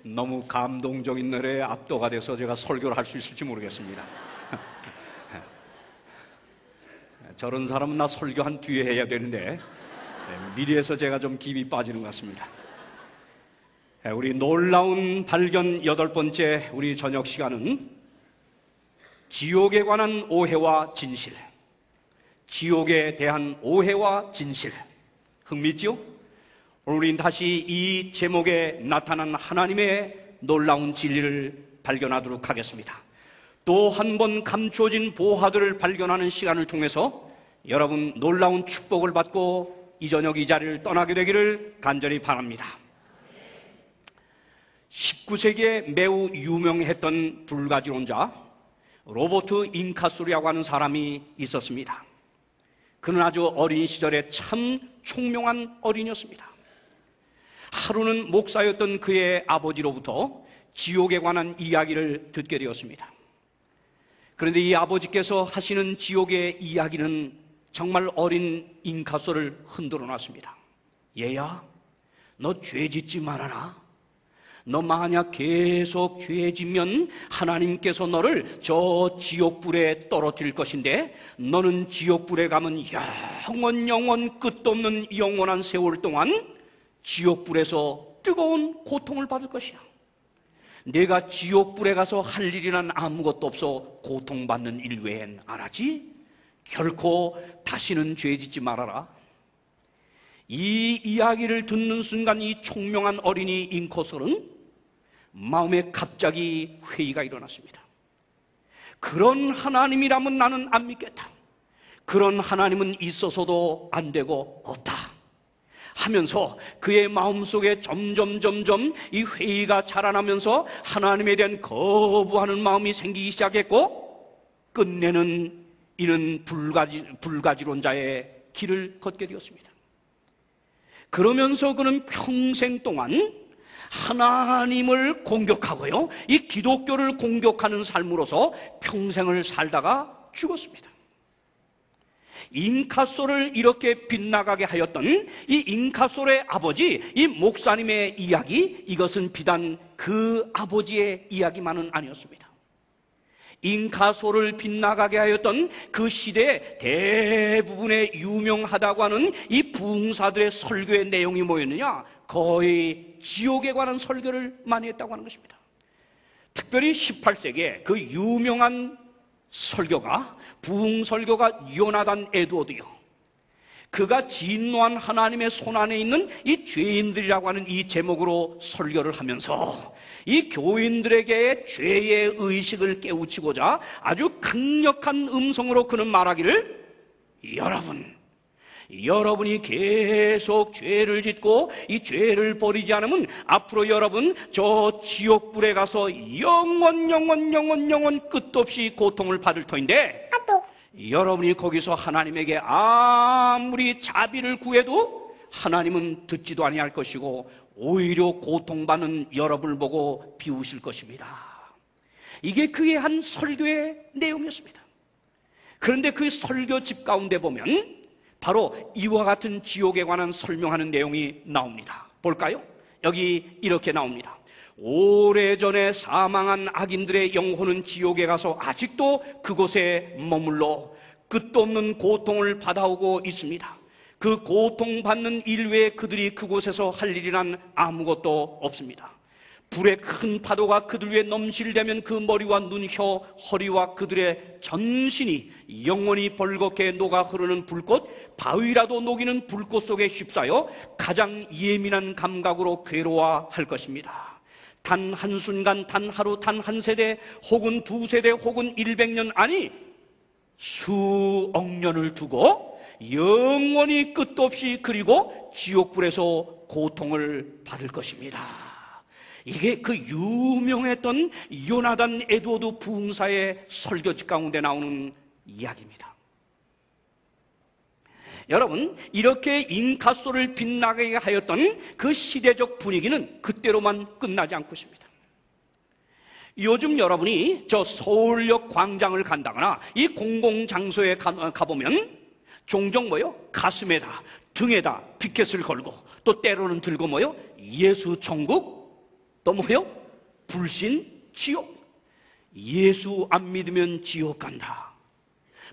너무 감동적인 노래에 압도가 돼서 제가 설교를 할 수 있을지 모르겠습니다. 저런 사람은 나 설교한 뒤에 해야 되는데 미리해서 제가 좀 깊이 빠지는 것 같습니다. 우리 놀라운 발견 8번째 우리 저녁 시간은 지옥에 관한 오해와 진실, 지옥에 대한 오해와 진실. 흥미있지요? 오늘 우리는 다시 이 제목에 나타난 하나님의 놀라운 진리를 발견하도록 하겠습니다. 또 한 번 감추어진 보화들을 발견하는 시간을 통해서 여러분 놀라운 축복을 받고 이 저녁 이 자리를 떠나게 되기를 간절히 바랍니다. 19세기에 매우 유명했던 불가지론자 로버트 잉카소리라고 하는 사람이 있었습니다. 그는 아주 어린 시절에 참 총명한 어린이였습니다. 하루는 목사였던 그의 아버지로부터 지옥에 관한 이야기를 듣게 되었습니다. 그런데 이 아버지께서 하시는 지옥의 이야기는 정말 어린 잉카소를 흔들어 놨습니다. 얘야, 너 죄 짓지 말아라. 너 만약 계속 죄 지면 하나님께서 너를 저 지옥불에 떨어뜨릴 것인데 너는 지옥불에 가면 영원 끝도 없는 영원한 세월 동안 지옥불에서 뜨거운 고통을 받을 것이야. 내가 지옥불에 가서 할 일이란 아무것도 없어 고통받는 일 외엔 안 하지? 결코 다시는 죄 짓지 말아라. 이 이야기를 듣는 순간 이 총명한 어린이 잉카소는 마음에 갑자기 회의가 일어났습니다. 그런 하나님이라면 나는 안 믿겠다. 그런 하나님은 있어서도 안 되고 없다 하면서 그의 마음속에 점점 이 회의가 자라나면서 하나님에 대한 거부하는 마음이 생기기 시작했고 끝내는 이는 불가지론자의 길을 걷게 되었습니다. 그러면서 그는 평생 동안 하나님을 공격하고요, 이 기독교를 공격하는 삶으로서 평생을 살다가 죽었습니다. 잉카소를 이렇게 빗나가게 하였던 이 잉카소의 아버지, 이 목사님의 이야기, 이것은 비단 그 아버지의 이야기만은 아니었습니다. 잉카소를 빗나가게 하였던 그 시대의 대부분의 유명하다고 하는 이 부흥사들의 설교의 내용이 뭐였느냐? 거의 지옥에 관한 설교를 많이 했다고 하는 것입니다. 특별히 18세기에 그 유명한 설교가, 부흥설교가 요나단 에드워드요. 그가 진노한 하나님의 손안에 있는 이 죄인들이라고 하는 이 제목으로 설교를 하면서 이 교인들에게 죄의 의식을 깨우치고자 아주 강력한 음성으로 그는 말하기를, 여러분이 계속 죄를 짓고 이 죄를 버리지 않으면 앞으로 여러분 저 지옥불에 가서 영원 끝도 없이 고통을 받을 터인데, 여러분이 거기서 하나님에게 아무리 자비를 구해도 하나님은 듣지도 아니할 것이고 오히려 고통받는 여러분을 보고 비우실 것입니다. 이게 그의 한 설교의 내용이었습니다. 그런데 그 설교집 가운데 보면 바로 이와 같은 지옥에 관한 설명하는 내용이 나옵니다. 볼까요? 여기 이렇게 나옵니다. 오래전에 사망한 악인들의 영혼은 지옥에 가서 아직도 그곳에 머물러 끝도 없는 고통을 받아오고 있습니다. 그 고통받는 일 외에 그들이 그곳에서 할 일이란 아무것도 없습니다. 불의 큰 파도가 그들 위에 넘실대면 그 머리와 눈, 혀, 허리와 그들의 전신이 영원히 벌겋게 녹아 흐르는 불꽃, 바위라도 녹이는 불꽃 속에 휩싸여 가장 예민한 감각으로 괴로워할 것입니다. 단 한순간, 단 하루, 단 한 세대, 혹은 두 세대, 혹은 100년, 아니 수억 년을 두고 영원히 끝도 없이 그리고 지옥불에서 고통을 받을 것입니다. 이게 그 유명했던 요나단 에드워드 부흥사의 설교집 가운데 나오는 이야기입니다. 여러분, 이렇게 잉카소를 빛나게 하였던 그 시대적 분위기는 그때로만 끝나지 않고 있습니다. 요즘 여러분이 저 서울역 광장을 간다거나 이 공공장소에 가보면 종종 가슴에다, 등에다 피켓을 걸고 또 때로는 들고 예수 천국 또 뭐요? 불신, 지옥. 예수 안 믿으면 지옥 간다.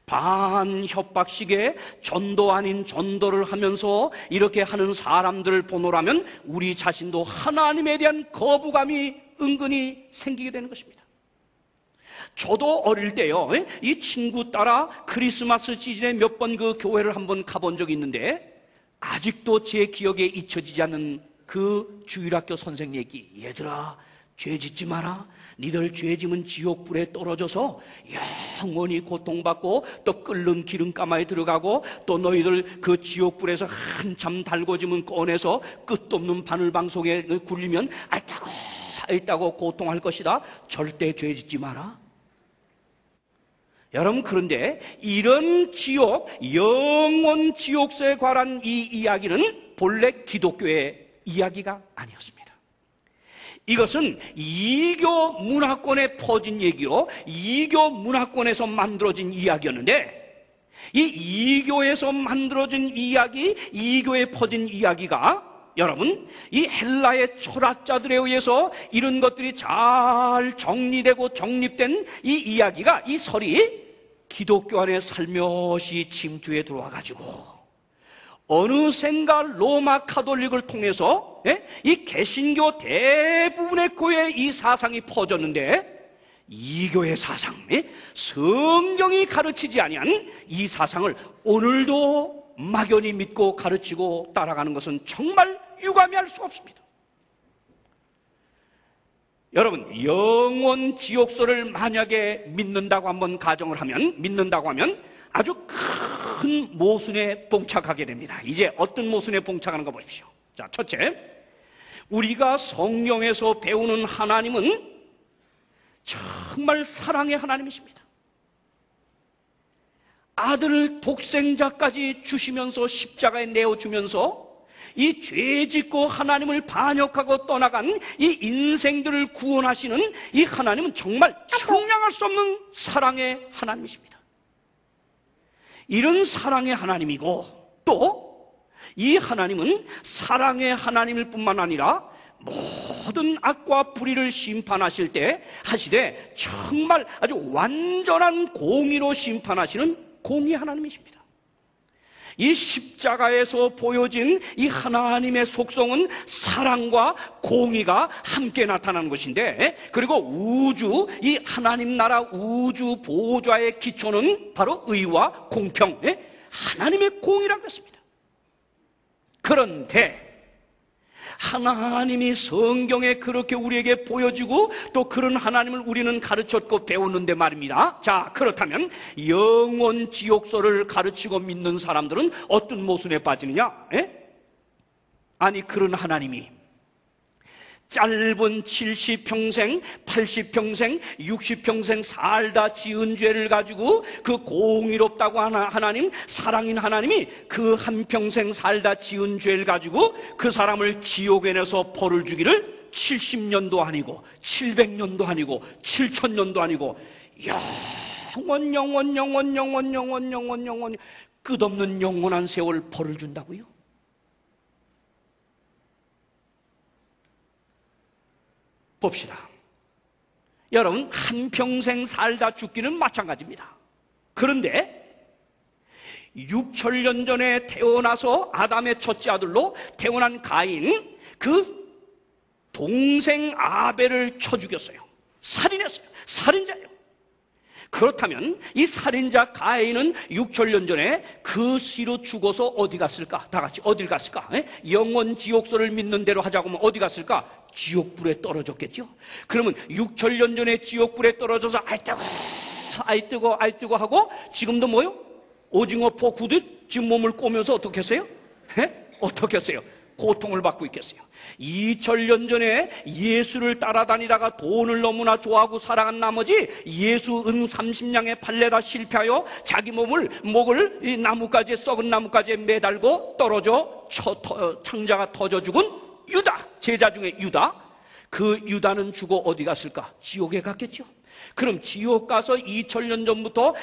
반협박식의 전도 아닌 전도를 하면서 이렇게 하는 사람들을 보노라면 우리 자신도 하나님에 대한 거부감이 은근히 생기게 되는 것입니다. 저도 어릴 때요, 이 친구 따라 크리스마스 시즌에 몇 번 그 교회를 한번 가본 적이 있는데 아직도 제 기억에 잊혀지지 않는 그 주일학교 선생 얘기. 얘들아, 죄 짓지 마라. 니들 죄 지면 지옥불에 떨어져서 영원히 고통받고 또 끓는 기름가마에 들어가고 또 너희들 그 지옥불에서 한참 달궈지면 꺼내서 끝도 없는 바늘방 속에 굴리면 아있다고 고통할 것이다. 절대 죄 짓지 마라. 여러분, 그런데 이런 지옥, 영원 지옥서에 관한 이 이야기는 본래 기독교의 이야기가 아니었습니다. 이것은 이교 문화권에 퍼진 얘기로 이교 문화권에서 만들어진 이야기였는데 이 이교에서 만들어진 이야기, 이교에 퍼진 이야기가 여러분, 이 헬라의 철학자들에 의해서 이런 것들이 잘 정리되고 정립된 이 이야기가, 이 설이 기독교 안에 살며시 침투해 들어와가지고 어느샌가 로마 카톨릭을 통해서 이 개신교 대부분의 교회에 이 사상이 퍼졌는데 이교의 사상, 성경이 가르치지 아니한 이 사상을 오늘도 막연히 믿고 가르치고 따라가는 것은 정말 유감이 할 수 없습니다. 여러분, 영원 지옥설을 만약에 믿는다고 한번 가정을 하면, 믿는다고 하면 아주 큰 모순에 봉착하게 됩니다. 이제 어떤 모순에 봉착하는 거 보십시오. 자, 첫째, 우리가 성경에서 배우는 하나님은 정말 사랑의 하나님이십니다. 아들을 독생자까지 주시면서 십자가에 내어주면서 이 죄짓고 하나님을 반역하고 떠나간 이 인생들을 구원하시는 이 하나님은 정말 청량할 수 없는 사랑의 하나님이십니다. 이런 사랑의 하나님이고 또 이 하나님은 사랑의 하나님일 뿐만 아니라 모든 악과 불의를 심판하실 때 하시되 정말 아주 완전한 공의로 심판하시는 공의 하나님이십니다. 이 십자가에서 보여진 이 하나님의 속성은 사랑과 공의가 함께 나타나는 것인데, 그리고 우주, 이 하나님 나라 우주 보좌의 기초는 바로 의와 공평, 하나님의 공의라는 것입니다. 그런데 하나님이 성경에 그렇게 우리에게 보여주고 또 그런 하나님을 우리는 가르쳤고 배웠는데 말입니다. 자, 그렇다면 영원 지옥설을 가르치고 믿는 사람들은 어떤 모순에 빠지느냐? 아니, 그런 하나님이 짧은 70평생, 80평생, 60평생 살다 지은 죄를 가지고 그 공의롭다고 하는 하나님, 사랑인 하나님이 그 한평생 살다 지은 죄를 가지고 그 사람을 지옥에 내서 벌을 주기를 70년도 아니고 700년도 아니고 7000년도 아니고 영원 끝없는 영원한 세월 벌을 준다고요? 봅시다. 여러분, 한평생 살다 죽기는 마찬가지입니다. 그런데 6천년 전에 태어나서 아담의 첫째 아들로 태어난 가인, 그 동생 아벨을 쳐 죽였어요. 살인했어요. 살인자예요. 그렇다면 이 살인자 가인은 6천년 전에 그 씨로 죽어서 어디 갔을까? 다 같이 어딜 갔을까? 영원 지옥설을 믿는 대로 하자고 하면 어디 갔을까? 지옥불에 떨어졌겠죠? 그러면 6천년 전에 지옥불에 떨어져서 아이 뜨거 하고 지금도 뭐요? 오징어 포 구듯 지금 몸을 꼬면서 어떻게 했어요? 어떻게 했어요? 고통을 받고 있겠어요. 2000년 전에 예수를 따라다니다가 돈을 너무나 좋아하고 사랑한 나머지 예수 은 30냥에 팔레다 실패하여 자기 목을 이 나뭇가지에, 썩은 나뭇가지에 매달고 떨어져 창자가 터져 죽은 유다, 제자 중에 유다. 그 유다는 죽어 어디 갔을까? 지옥에 갔겠죠. 그럼 지옥 가서 2000년 전부터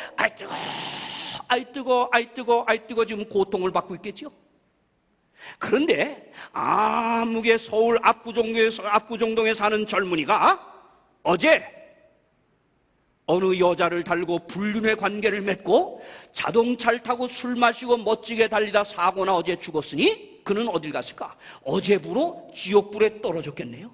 아이 뜨거 지금 고통을 받고 있겠죠. 그런데 아무개 서울 압구정동에 사는 젊은이가 어제 어느 여자를 달고 불륜의 관계를 맺고 자동차를 타고 술 마시고 멋지게 달리다 사고나 어제 죽었으니 그는 어딜 갔을까? 어제부로 지옥불에 떨어졌겠네요.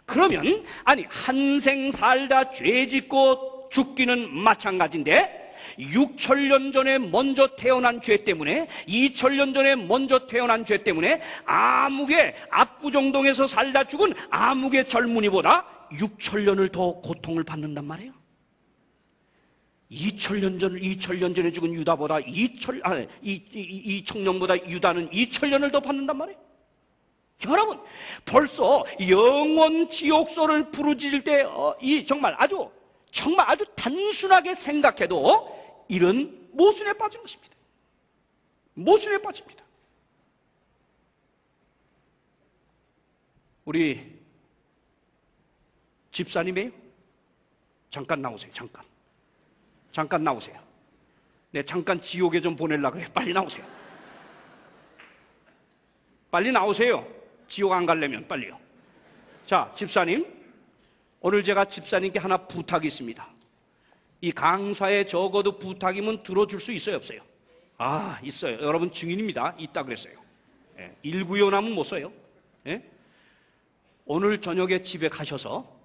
그러면 아니 한생 살다 죄 짓고 죽기는 마찬가지인데 6천년 전에 먼저 태어난 죄 때문에 2천년 전에 먼저 태어난 죄 때문에 아무개 압구정동에서 살다 죽은 아무개 젊은이보다 6천년을 더 고통을 받는단 말이에요. 2천년 전에 죽은 유다보다 이 청년보다 유다는 2천년을 더 받는단 말이에요. 여러분, 벌써 영원 지옥소를 부르짖을 때 정말 아주 단순하게 생각해도 이런 모순에 빠진 것입니다. 모순에 빠집니다. 우리 집사님이에요? 잠깐 나오세요. 잠깐 나오세요. 네, 잠깐 지옥에 좀 보내려고 해요. 빨리 나오세요. 빨리 나오세요. 지옥 안 가려면 빨리요. 자, 집사님. 오늘 제가 집사님께 하나 부탁이 있습니다. 이 강사에 적어도 부탁이면 들어줄 수 있어요, 없어요? 아, 있어요. 여러분 증인입니다. 있다 그랬어요. 예, 1구요나면 못 써요. 예? 오늘 저녁에 집에 가셔서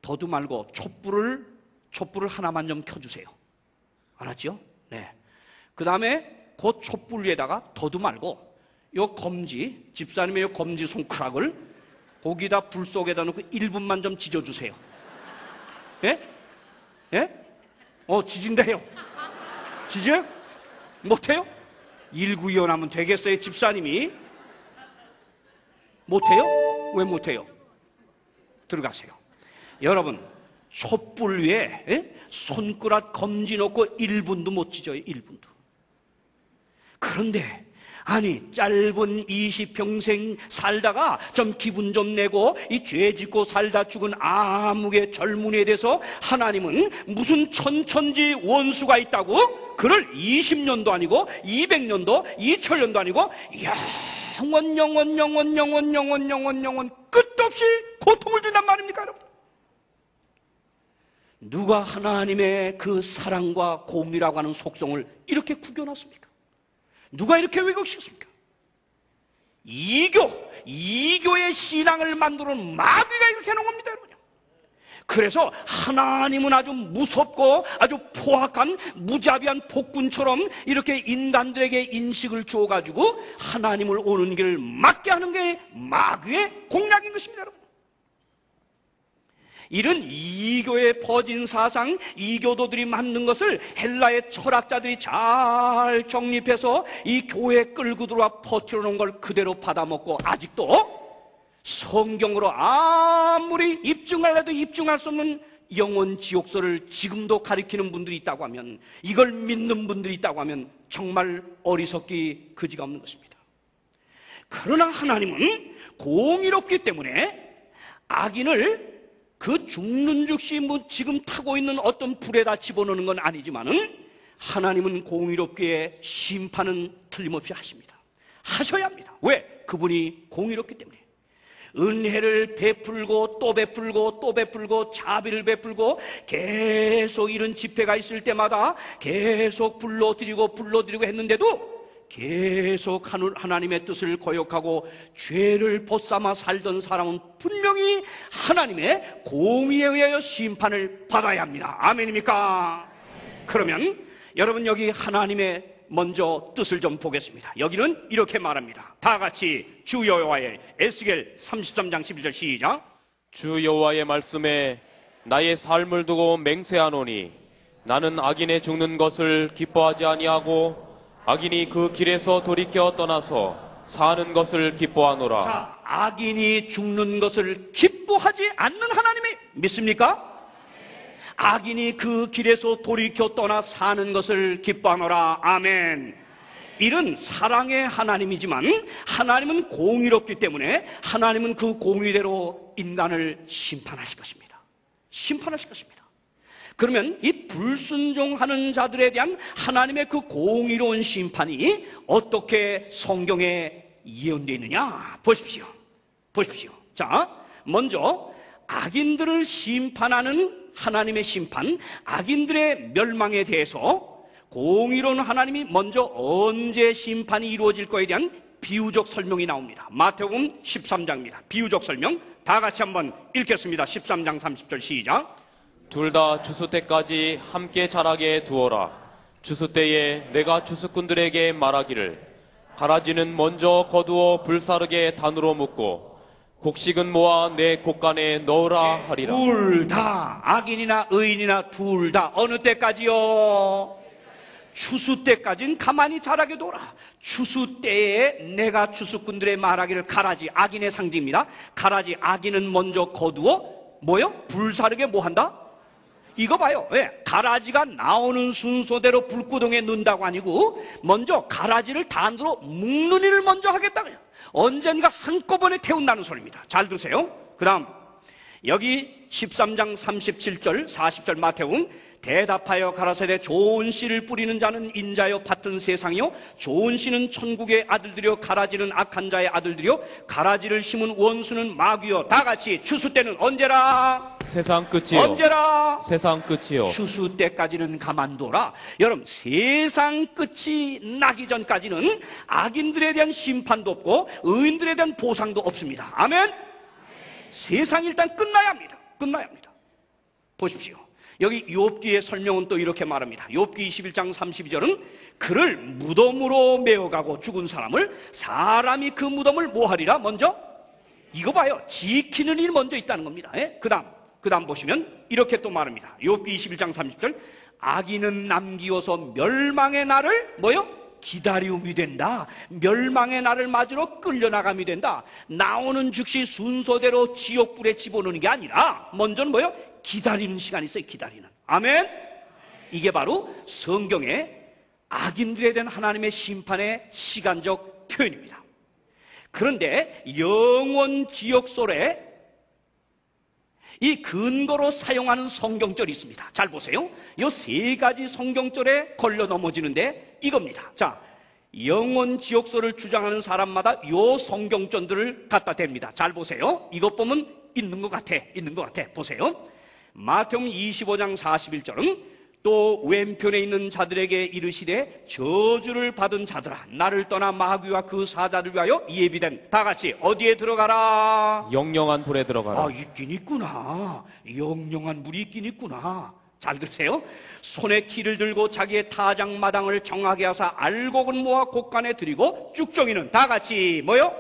더도 말고 촛불을 하나만 좀 켜주세요. 알았죠? 네. 그 다음에 그 촛불 위에다가 더도 말고 요 검지, 집사님의 요 검지 손가락을 거기다 불 속에다 놓고 1분만 좀 지져주세요. 예? 예? 지진대요. 지져? 못해요? 1구연하면 되겠어요, 집사님이? 못해요? 왜 못해요? 들어가세요. 여러분, 촛불 위에 손가락 검지 놓고 1분도 못 지져요, 1분도. 그런데 아니 짧은 20평생 살다가 좀 기분 좀 내고 이 죄 짓고 살다 죽은 아무개 젊은이에 대해서 하나님은 무슨 천천지 원수가 있다고 그를 20년도 아니고 200년도 2000년도 아니고 영원 끝없이 고통을 준단 말입니까, 여러분? 누가 하나님의 그 사랑과 공의라고 하는 속성을 이렇게 구겨놨습니까? 누가 이렇게 왜곡시켰습니까? 이교의 신앙을 만들어 놓은 마귀가 이렇게 해놓은 겁니다, 여러분. 그래서 하나님은 아주 무섭고 아주 포악한 무자비한 폭군처럼 이렇게 인간들에게 인식을 주어가지고 하나님을 오는 길을 막게 하는 게 마귀의 공략인 것입니다, 여러분. 이런 이교에 퍼진 사상, 이교도들이 만든 것을 헬라의 철학자들이 잘 정립해서 이 교회에 끌고 들어와 퍼뜨려 놓은 걸 그대로 받아먹고 아직도 성경으로 아무리 입증하려도 입증할 수 없는 영원 지옥설을 지금도 가리키는 분들이 있다고 하면, 이걸 믿는 분들이 있다고 하면 정말 어리석기 그지가 없는 것입니다. 그러나 하나님은 공의롭기 때문에 악인을 그 죽는 즉시 지금 타고 있는 어떤 불에다 집어넣는 건 아니지만은 하나님은 공의롭게 심판은 틀림없이 하십니다. 하셔야 합니다. 왜? 그분이 공의롭기 때문에. 은혜를 베풀고 또 베풀고 또 베풀고 자비를 베풀고 계속 이런 집회가 있을 때마다 계속 불러드리고 했는데도 계속 하나님의 뜻을 거역하고 죄를 벗삼아 살던 사람은 분명히 하나님의 공의에 의하여 심판을 받아야 합니다. 아멘입니까? 그러면 여러분 여기 하나님의 먼저 뜻을 좀 보겠습니다. 여기는 이렇게 말합니다. 다 같이 주 여호와의 에스겔 33장 11절 시작. 주 여호와의 말씀에 나의 삶을 두고 맹세하노니 나는 악인의 죽는 것을 기뻐하지 아니하고 악인이 그 길에서 돌이켜 떠나서 사는 것을 기뻐하노라. 자, 악인이 죽는 것을 기뻐하지 않는 하나님이 믿습니까? 악인이 그 길에서 돌이켜 떠나 사는 것을 기뻐하노라. 아멘. 이런 사랑의 하나님이지만 하나님은 공의롭기 때문에 하나님은 그 공의대로 인간을 심판하실 것입니다. 심판하실 것입니다. 그러면 이 불순종하는 자들에 대한 하나님의 그 공의로운 심판이 어떻게 성경에 예언되어 있느냐? 보십시오. 보십시오. 자, 먼저 악인들을 심판하는 하나님의 심판, 악인들의 멸망에 대해서 공의로운 하나님이 먼저 언제 심판이 이루어질 거에 대한 비유적 설명이 나옵니다. 마태복음 13장입니다. 비유적 설명 다 같이 한번 읽겠습니다. 13장 30절 시작. 둘 다 추수 때까지 함께 자라게 두어라. 추수 때에 내가 추수꾼들에게 말하기를 가라지는 먼저 거두어 불사르게 단으로 묶고 곡식은 모아 내 곡간에 넣으라 하리라. 둘 다, 악인이나 의인이나 둘 다 어느 때까지요? 추수 때까지는 가만히 자라게 둬라. 추수 때에 내가 추수꾼들의 말하기를 가라지, 악인의 상징입니다. 가라지, 악인은 먼저 거두어 뭐요? 불사르게 뭐 한다? 이거 봐요. 왜? 가라지가 나오는 순서대로 불구덩이에 넣는다고 아니고 먼저 가라지를 단으로 묶는 일을 먼저 하겠다. 언젠가 한꺼번에 태운다는 소리입니다. 잘 들으세요. 그 다음 여기 13장 37절 40절 마태복음 대답하여 가라사대 좋은 씨를 뿌리는 자는 인자여 받던 세상이요 좋은 씨는 천국의 아들들이요 가라지는 악한 자의 아들들이요 가라지를 심은 원수는 마귀요. 다 같이 추수 때는 언제라? 세상 끝이요. 언제라? 세상 끝이요. 추수 때까지는 가만둬라. 여러분, 세상 끝이 나기 전까지는 악인들에 대한 심판도 없고 의인들에 대한 보상도 없습니다. 아멘? 세상이 일단 끝나야 합니다. 끝나야 합니다. 보십시오. 여기 욥기의 설명은 또 이렇게 말합니다. 욥기 21장 32절은 그를 무덤으로 메어가고 죽은 사람을 사람이 그 무덤을 뭐 하리라? 먼저 이거 봐요. 지키는 일이 먼저 있다는 겁니다. 그 다음 보시면 이렇게 또 말합니다. 욥기 21장 30절 악인은 남기어서 멸망의 날을 뭐요? 기다림이 된다. 멸망의 날을 맞으러 끌려나감이 된다. 나오는 즉시 순서대로 지옥불에 집어넣는 게 아니라 먼저는 뭐요? 기다리는 시간이 있어요. 기다리는. 아멘? 이게 바로 성경의 악인들에 대한 하나님의 심판의 시간적 표현입니다. 그런데 영원 지옥설에 이 근거로 사용하는 성경절이 있습니다. 잘 보세요. 이 세 가지 성경절에 걸려 넘어지는데 이겁니다. 자, 영원 지옥설을 주장하는 사람마다 이 성경절들을 갖다 댑니다. 잘 보세요. 이것 보면 있는 것 같아. 보세요. 마태복음 25장 41절은 또 왼편에 있는 자들에게 이르시되 저주를 받은 자들아 나를 떠나 마귀와 그 사자를 위하여 예비된 다 같이 어디에 들어가라? 영영한 불에 들어가라. 아, 있긴 있구나. 영영한 불이 있긴 있구나. 잘 들으세요. 손에 키를 들고 자기의 타작마당을 정하게 하사 알곡은 모아 곡간에 들이고 쭉정이는 다 같이 뭐요?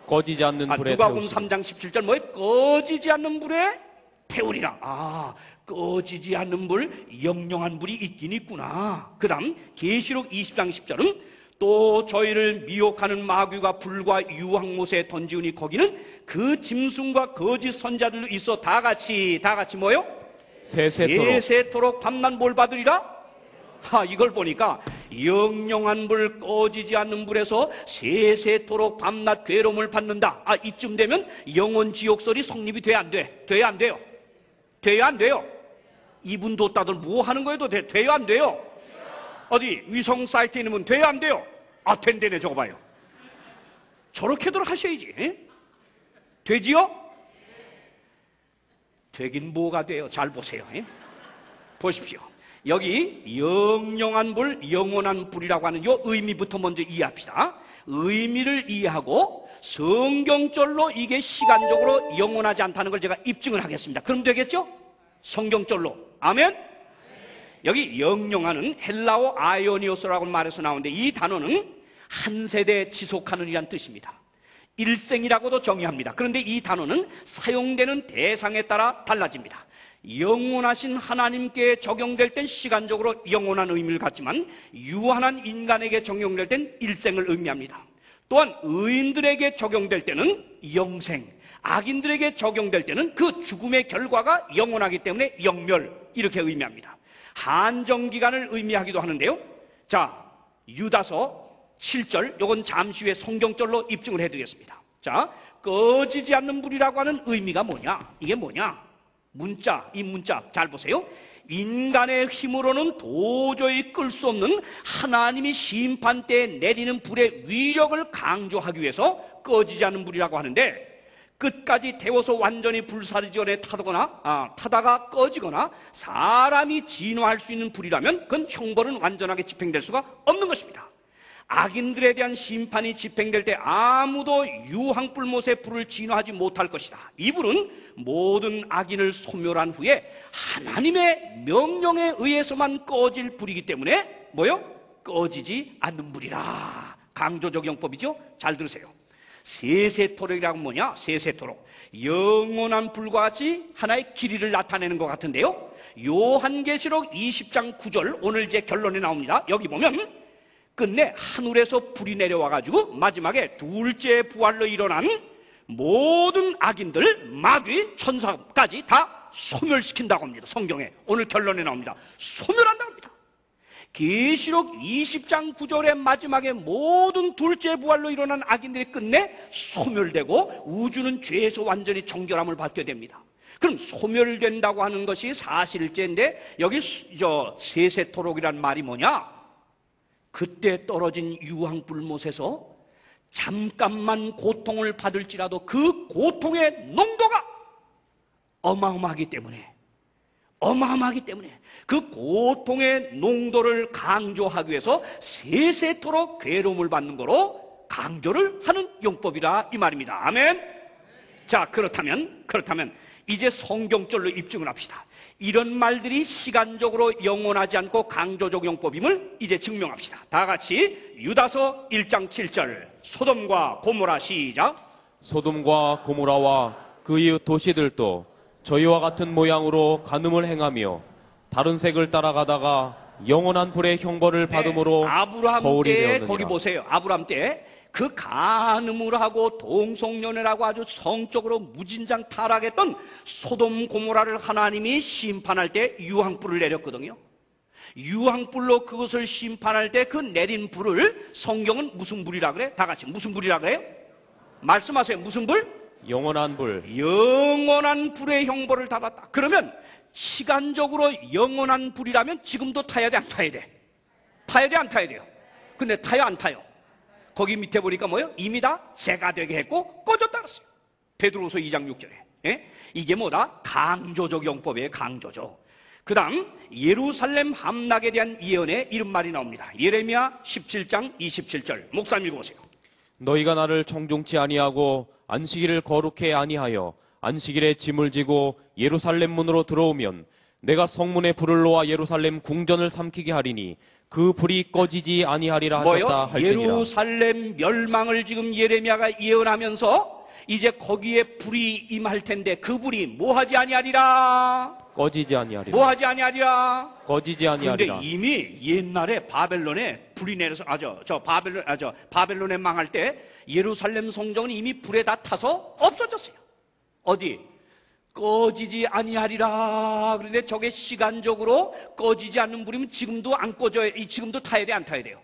꺼지지 않는 불에 누가복음 태우시리. 3장 17절 뭐요? 꺼지지 않는 불에 태우리라. 아, 꺼지지 않는 불, 영영한 불이 있긴 있구나. 그 다음 계시록 20장 10절은 또 저희를 미혹하는 마귀가 불과 유황못에 던지우니 거기는 그 짐승과 거짓 선자들도 있어 다 같이 뭐요? 세세토록 밤낮 뭘 받으리라? 이걸 보니까 영영한 불, 꺼지지 않는 불에서 세세토록 밤낮 괴로움을 받는다. 이쯤 되면 영원 지옥설이 성립이 돼야 안 돼? 돼야 안 돼요? 돼야 안 돼요? 이분 뒀다들 뭐 하는 거에도 돼요 안 돼요? 어디 위성 사이트에 있는 분 돼요 안 돼요? 된대네. 저거 봐요. 저렇게들 하셔야지. 되지요? 되긴 뭐가 돼요? 잘 보세요. 보십시오. 여기 영영한 불, 영원한 불이라고 하는 이 의미부터 먼저 이해합시다. 의미를 이해하고 성경절로 이게 시간적으로 영원하지 않다는 걸 제가 입증을 하겠습니다. 그럼 되겠죠? 성경절로. 아멘? 여기 영영하는 헬라어 아이오니오스라고 말해서 나오는데 이 단어는 한 세대 지속하는 이란 뜻입니다. 일생이라고도 정의합니다. 그런데 이 단어는 사용되는 대상에 따라 달라집니다. 영원하신 하나님께 적용될 땐 시간적으로 영원한 의미를 갖지만 유한한 인간에게 적용될 땐 일생을 의미합니다. 또한 의인들에게 적용될 때는 영생, 악인들에게 적용될 때는 그 죽음의 결과가 영원하기 때문에 영멸, 이렇게 의미합니다. 한정기간을 의미하기도 하는데요. 자, 유다서 7절, 요건 잠시 후에 성경절로 입증을 해드리겠습니다. 자, 꺼지지 않는 불이라고 하는 의미가 뭐냐? 이게 뭐냐? 문자, 이 문자 잘 보세요. 인간의 힘으로는 도저히 끌 수 없는 하나님이 심판 때 내리는 불의 위력을 강조하기 위해서 꺼지지 않는 불이라고 하는데, 끝까지 데워서 완전히 불사르전에 타다가 꺼지거나 사람이 진화할 수 있는 불이라면 그건 형벌은 완전하게 집행될 수가 없는 것입니다. 악인들에 대한 심판이 집행될 때 아무도 유황불못의 불을 진화하지 못할 것이다. 이 불은 모든 악인을 소멸한 후에 하나님의 명령에 의해서만 꺼질 불이기 때문에 꺼지지 않는 불이라. 강조적 영법이죠. 잘 들으세요. 세세토록이라고 뭐냐? 세세토록, 영원한 불과 같이 하나의 길이를 나타내는 것 같은데요, 요한계시록 20장 9절, 오늘 이제 결론이 나옵니다. 여기 보면 끝내 하늘에서 불이 내려와가지고 마지막에 둘째 부활로 일어난 모든 악인들, 마귀, 천사까지 다 소멸시킨다고 합니다. 성경에 오늘 결론에 나옵니다. 소멸한다고 합니다. 계시록 20장 9절의 마지막에 모든 둘째 부활로 일어난 악인들이 끝내 소멸되고 우주는 죄에서 완전히 정결함을 받게 됩니다. 그럼 소멸된다고 하는 것이 사실제인데, 여기 세세토록이란 말이 뭐냐? 그때 떨어진 유황불못에서 잠깐만 고통을 받을지라도 그 고통의 농도가 어마어마하기 때문에 그 고통의 농도를 강조하기 위해서 세세토록 괴로움을 받는 거로 강조를 하는 용법이라 이 말입니다. 아멘. 자, 그렇다면 이제 성경절로 입증을 합시다. 이런 말들이 시간적으로 영원하지 않고 강조적 용법임을 이제 증명합시다. 다 같이 유다서 1장 7절, 소돔과 고모라, 시작. 소돔과 고모라와 그 이웃 도시들도 저희와 같은 모양으로 간음을 행하며 다른 색을 따라가다가 영원한 불의 형벌을 받음으로 아브라함 거울이 때, 되었느니라. 거기 보세요. 아브라함 때 그 간음을 하고 동성연애라고 아주 성적으로 무진장 타락했던 소돔 고모라를 하나님이 심판할 때 유황불을 내렸거든요. 유황불로 그것을 심판할 때 그 내린 불을 성경은 무슨 불이라 그래? 다 같이 무슨 불이라 그래요? 말씀하세요. 무슨 불? 영원한 불. 영원한 불의 형벌을 받았다. 그러면 시간적으로 영원한 불이라면 지금도 타야 돼, 안 타야 돼? 타야 돼, 안 타야 돼요? 근데 타요, 안 타요? 거기 밑에 보니까 뭐예요? 이미 다 재가 되게 했고 꺼졌다 그랬어요. 베드로후서 2장 6절에. 예? 이게 뭐다? 강조적 용법이에요. 강조적. 그 다음 예루살렘 함락에 대한 예언의 이런 말이 나옵니다. 예레미야 17장 27절. 목사님 읽어보세요. 너희가 나를 청종치 아니하고 안식일을 거룩해 아니하여 안식일에 짐을 지고 예루살렘 문으로 들어오면 내가 성문에 불을 놓아 예루살렘 궁전을 삼키게 하리니 그 불이 꺼지지 아니하리라 하셨다 할지니라. 예루살렘 멸망을 지금 예레미야가 예언하면서 이제 거기에 불이 임할 텐데 그 불이 뭐하지 아니하리라? 꺼지지 아니하리라. 뭐하지 아니하리라? 꺼지지 아니하리라. 그런데 이미 옛날에 바벨론에 불이 내려서 바벨론에 망할 때 예루살렘 성전은 이미 불에 다 타서 없어졌어요. 어디? 꺼지지 아니하리라. 그런데 저게 시간적으로 꺼지지 않는 불이면 지금도 안 꺼져요. 지금도 타야 돼, 안 타야 돼요?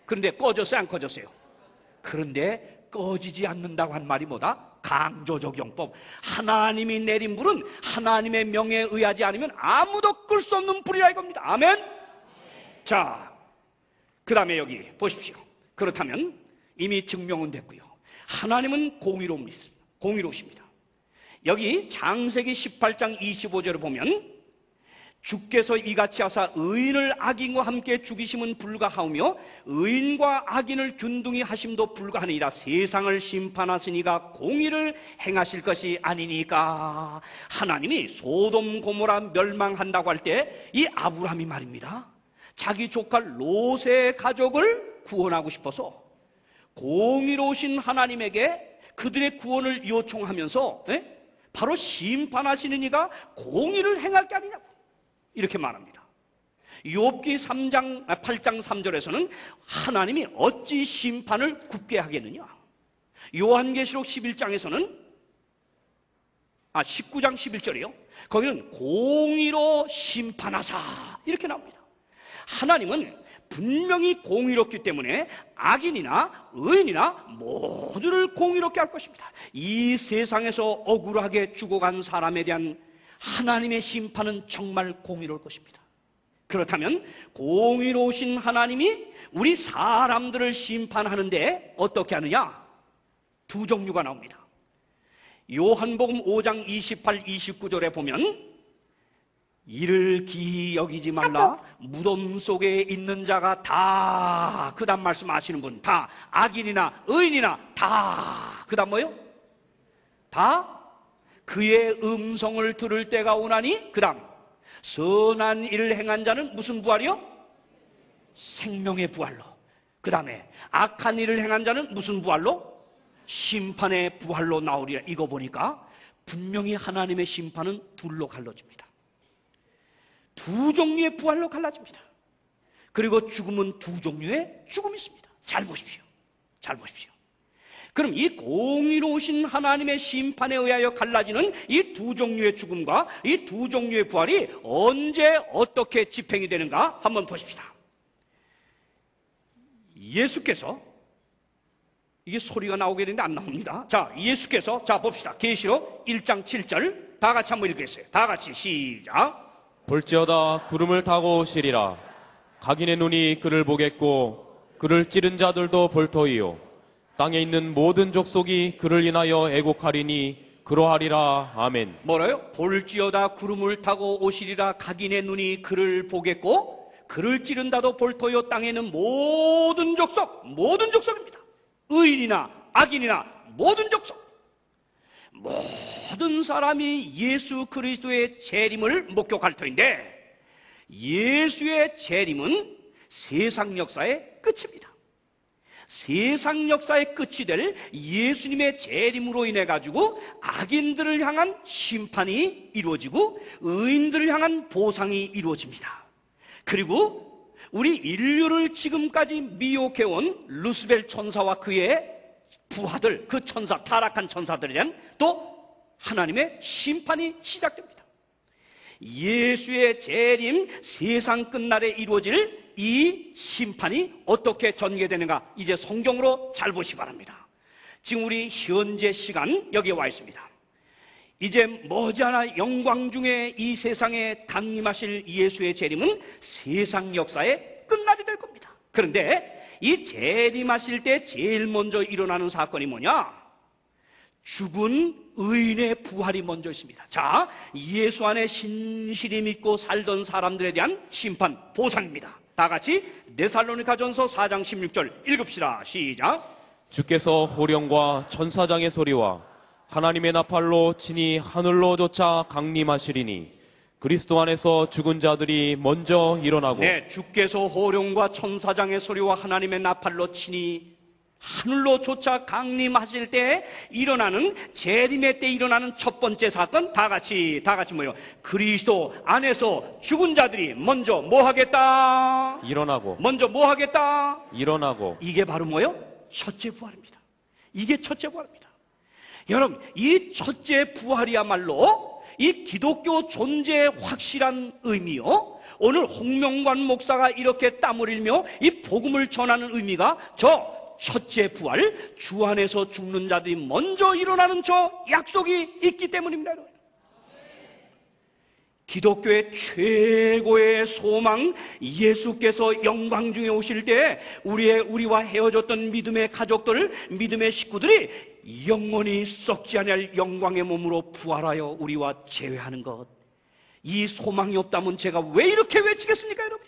그런데 꺼졌어요, 안 꺼졌어요? 그런데 꺼지지 않는다고 한 말이 뭐다? 강조적 용법. 하나님이 내린 불은 하나님의 명에 의하지 않으면 아무도 끌 수 없는 불이라 이겁니다. 아멘? 자, 그 다음에 여기 보십시오. 그렇다면 이미 증명은 됐고요. 하나님은 공의로우십니다. 여기 창세기 18장 25절을 보면 주께서 이같이 하사 의인을 악인과 함께 죽이심은 불가하오며 의인과 악인을 균등히 하심도 불가하니라. 세상을 심판하시니가 공의를 행하실 것이 아니니까. 하나님이 소돔 고모라 멸망한다고 할 때 이 아브라함이 말입니다, 자기 조카 롯의 가족을 구원하고 싶어서 공의로우신 하나님에게 그들의 구원을 요청하면서 바로 심판하시는 이가 공의를 행할 게 아니냐고 이렇게 말합니다. 욥기 8장 3절에서는 하나님이 어찌 심판을 굽게 하겠느냐. 요한계시록 11장에서는 19장 11절이요. 거기는 공의로 심판하사 이렇게 나옵니다. 하나님은 분명히 공의롭기 때문에 악인이나 의인이나 모두를 공의롭게 할 것입니다. 이 세상에서 억울하게 죽어간 사람에 대한 하나님의 심판은 정말 공의로울 것입니다. 그렇다면 공의로우신 하나님이 우리 사람들을 심판하는데 어떻게 하느냐? 두 종류가 나옵니다. 요한복음 5장 28, 29절에 보면 이를 기이 여기지 말라. 무덤 속에 있는 자가 다, 그 다음 말씀하시는 분, 다 악인이나 의인이나 다, 그 다음 뭐요? 다 그의 음성을 들을 때가 오나니, 그 다음 선한 일을 행한 자는 무슨 부활이요? 생명의 부활로. 그 다음에 악한 일을 행한 자는 무슨 부활로? 심판의 부활로 나오리라. 이거 보니까 분명히 하나님의 심판은 둘로 갈라집니다. 두 종류의 부활로 갈라집니다. 그리고 죽음은 두 종류의 죽음이 있습니다. 잘 보십시오. 잘 보십시오. 그럼 이 공의로우신 하나님의 심판에 의하여 갈라지는 이 두 종류의 죽음과 이 두 종류의 부활이 언제 어떻게 집행이 되는가 한번 보십시다. 예수께서, 이게 소리가 나오게 되는데 안 나옵니다. 자, 예수께서, 자 봅시다. 계시록 1장 7절 다 같이 한번 읽겠어요. 다 같이 시작. 볼지어다 구름을 타고 오시리라. 각인의 눈이 그를 보겠고 그를 찌른 자들도 볼터이요 땅에 있는 모든 족속이 그를 인하여 애곡하리니 그러하리라. 아멘. 뭐라요? 볼지어다 구름을 타고 오시리라. 각인의 눈이 그를 보겠고 그를 찌른다도 볼터요 땅에 있는 모든 족속입니다. 의인이나 악인이나 모든 족속, 모든 사람이 예수 그리스도의 재림을 목격할 터인데, 예수의 재림은 세상 역사의 끝입니다. 세상 역사의 끝이 될 예수님의 재림으로 인해 가지고 악인들을 향한 심판이 이루어지고 의인들을 향한 보상이 이루어집니다. 그리고 우리 인류를 지금까지 미혹해온 루스벨 천사와 그의 부하들, 그 천사, 타락한 천사들에 대한 또 하나님의 심판이 시작됩니다. 예수의 재림, 세상 끝날에 이루어질 이 심판이 어떻게 전개되는가, 이제 성경으로 잘 보시기 바랍니다. 지금 우리 현재 시간 여기에 와 있습니다. 이제 머지않아 영광 중에 이 세상에 강림하실 예수의 재림은 세상 역사의 끝날이 될 겁니다. 그런데 이 재림하실 때 제일 먼저 일어나는 사건이 뭐냐? 죽은 의인의 부활이 먼저 있습니다. 자, 예수 안에 신실히 믿고 살던 사람들에 대한 심판, 보상입니다. 다 같이 데살로니가전서 4장 16절 읽읍시다. 시작. 주께서 호령과 천사장의 소리와 하나님의 나팔로 친히 하늘로 쫓아 강림하시리니 그리스도 안에서 죽은 자들이 먼저 일어나고. 네, 주께서 호령과 천사장의 소리와 하나님의 나팔로 친히 하늘로 쫓아 강림하실 때 일어나는, 재림의 때 일어나는 첫 번째 사건, 다 같이 뭐요? 그리스도 안에서 죽은 자들이 먼저 뭐 하겠다? 일어나고. 먼저 뭐 하겠다? 일어나고. 이게 바로 뭐요? 첫째 부활입니다. 이게 첫째 부활입니다. 여러분, 이 첫째 부활이야말로 이 기독교 존재의 확실한 의미요, 오늘 홍명관 목사가 이렇게 땀을 흘리며 이 복음을 전하는 의미가 저 첫째 부활, 주 안에서 죽는 자들이 먼저 일어나는 저 약속이 있기 때문입니다. 기독교의 최고의 소망, 예수께서 영광 중에 오실 때 우리와 헤어졌던 믿음의 가족들, 믿음의 식구들이 영원히 썩지 아니할 영광의 몸으로 부활하여 우리와 재회하는 것, 이 소망이 없다면 제가 왜 이렇게 외치겠습니까, 여러분?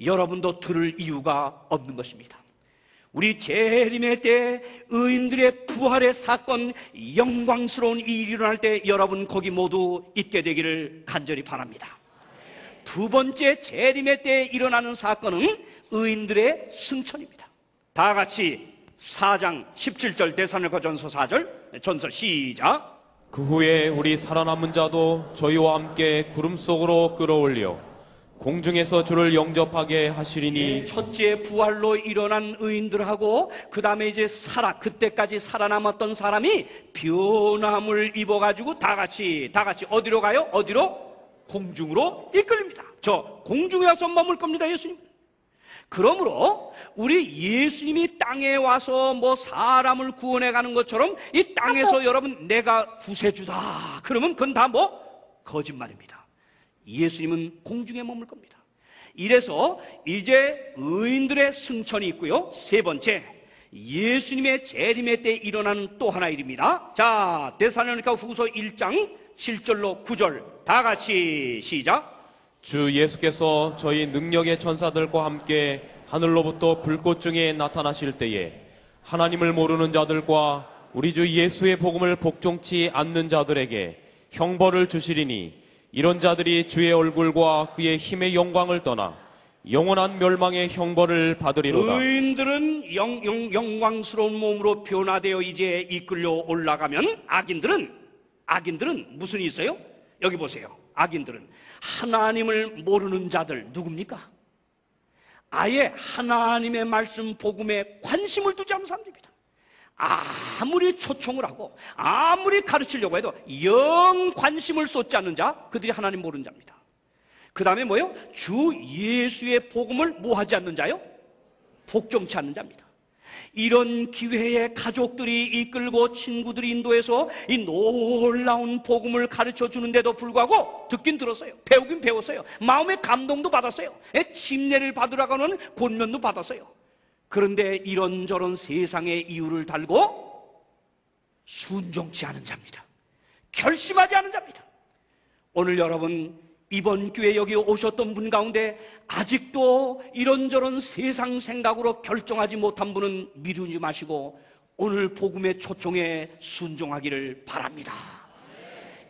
여러분도 들을 이유가 없는 것입니다. 우리 재림의 때 의인들의 부활의 사건, 영광스러운 이 일이 일어날 때 여러분 거기 모두 있게 되기를 간절히 바랍니다. 두 번째 재림의 때 일어나는 사건은 의인들의 승천입니다. 다 같이 4장 17절 데살로니가전서 4절 전서 시작. 그 후에 우리 살아남은 자도 저희와 함께 구름 속으로 끌어올려 공중에서 주를 영접하게 하시리니. 첫째 부활로 일어난 의인들하고 그 다음에 이제 그때까지 살아남았던 사람이 변함을 입어가지고 다 같이 어디로 가요? 어디로? 공중으로 이끌립니다. 저 공중에 와서 머물 겁니다, 예수님. 그러므로 우리 예수님이 땅에 와서 뭐 사람을 구원해 가는 것처럼 이 땅에서 여러분 내가 구세주다 그러면 그건 다 뭐 거짓말입니다. 예수님은 공중에 머물 겁니다. 이래서 이제 의인들의 승천이 있고요. 세 번째, 예수님의 재림의 때 일어나는 또 하나의 일입니다. 자, 데살로니가 후서 1장 7절로 9절 다 같이 시작. 주 예수께서 저희 능력의 천사들과 함께 하늘로부터 불꽃 중에 나타나실 때에 하나님을 모르는 자들과 우리 주 예수의 복음을 복종치 않는 자들에게 형벌을 주시리니 이런 자들이 주의 얼굴과 그의 힘의 영광을 떠나 영원한 멸망의 형벌을 받으리로다. 의인들은 영광스러운 몸으로 변화되어 이제 이끌려 올라가면 악인들은 무슨 일이 있어요? 여기 보세요. 악인들은 하나님을 모르는 자들 누굽니까? 아예 하나님의 말씀 복음에 관심을 두지 않는 사람들입니다. 아무리 초청을 하고 아무리 가르치려고 해도 영 관심을 쏟지 않는 자, 그들이 하나님 모르는 자입니다. 그 다음에 뭐예요? 주 예수의 복음을 뭐 하지 않는 자요? 복종치 않는 자입니다. 이런 기회에 가족들이 이끌고 친구들이 인도해서 이 놀라운 복음을 가르쳐 주는데도 불구하고 듣긴 들었어요. 배우긴 배웠어요. 마음의 감동도 받았어요. 침례를 받으라고는 권면도 받았어요. 그런데 이런저런 세상의 이유를 달고 순종치 않은 자입니다. 결심하지 않은 자입니다. 오늘 여러분 이번 교회 여기 오셨던 분 가운데 아직도 이런저런 세상 생각으로 결정하지 못한 분은 미루지 마시고 오늘 복음의 초청에 순종하기를 바랍니다.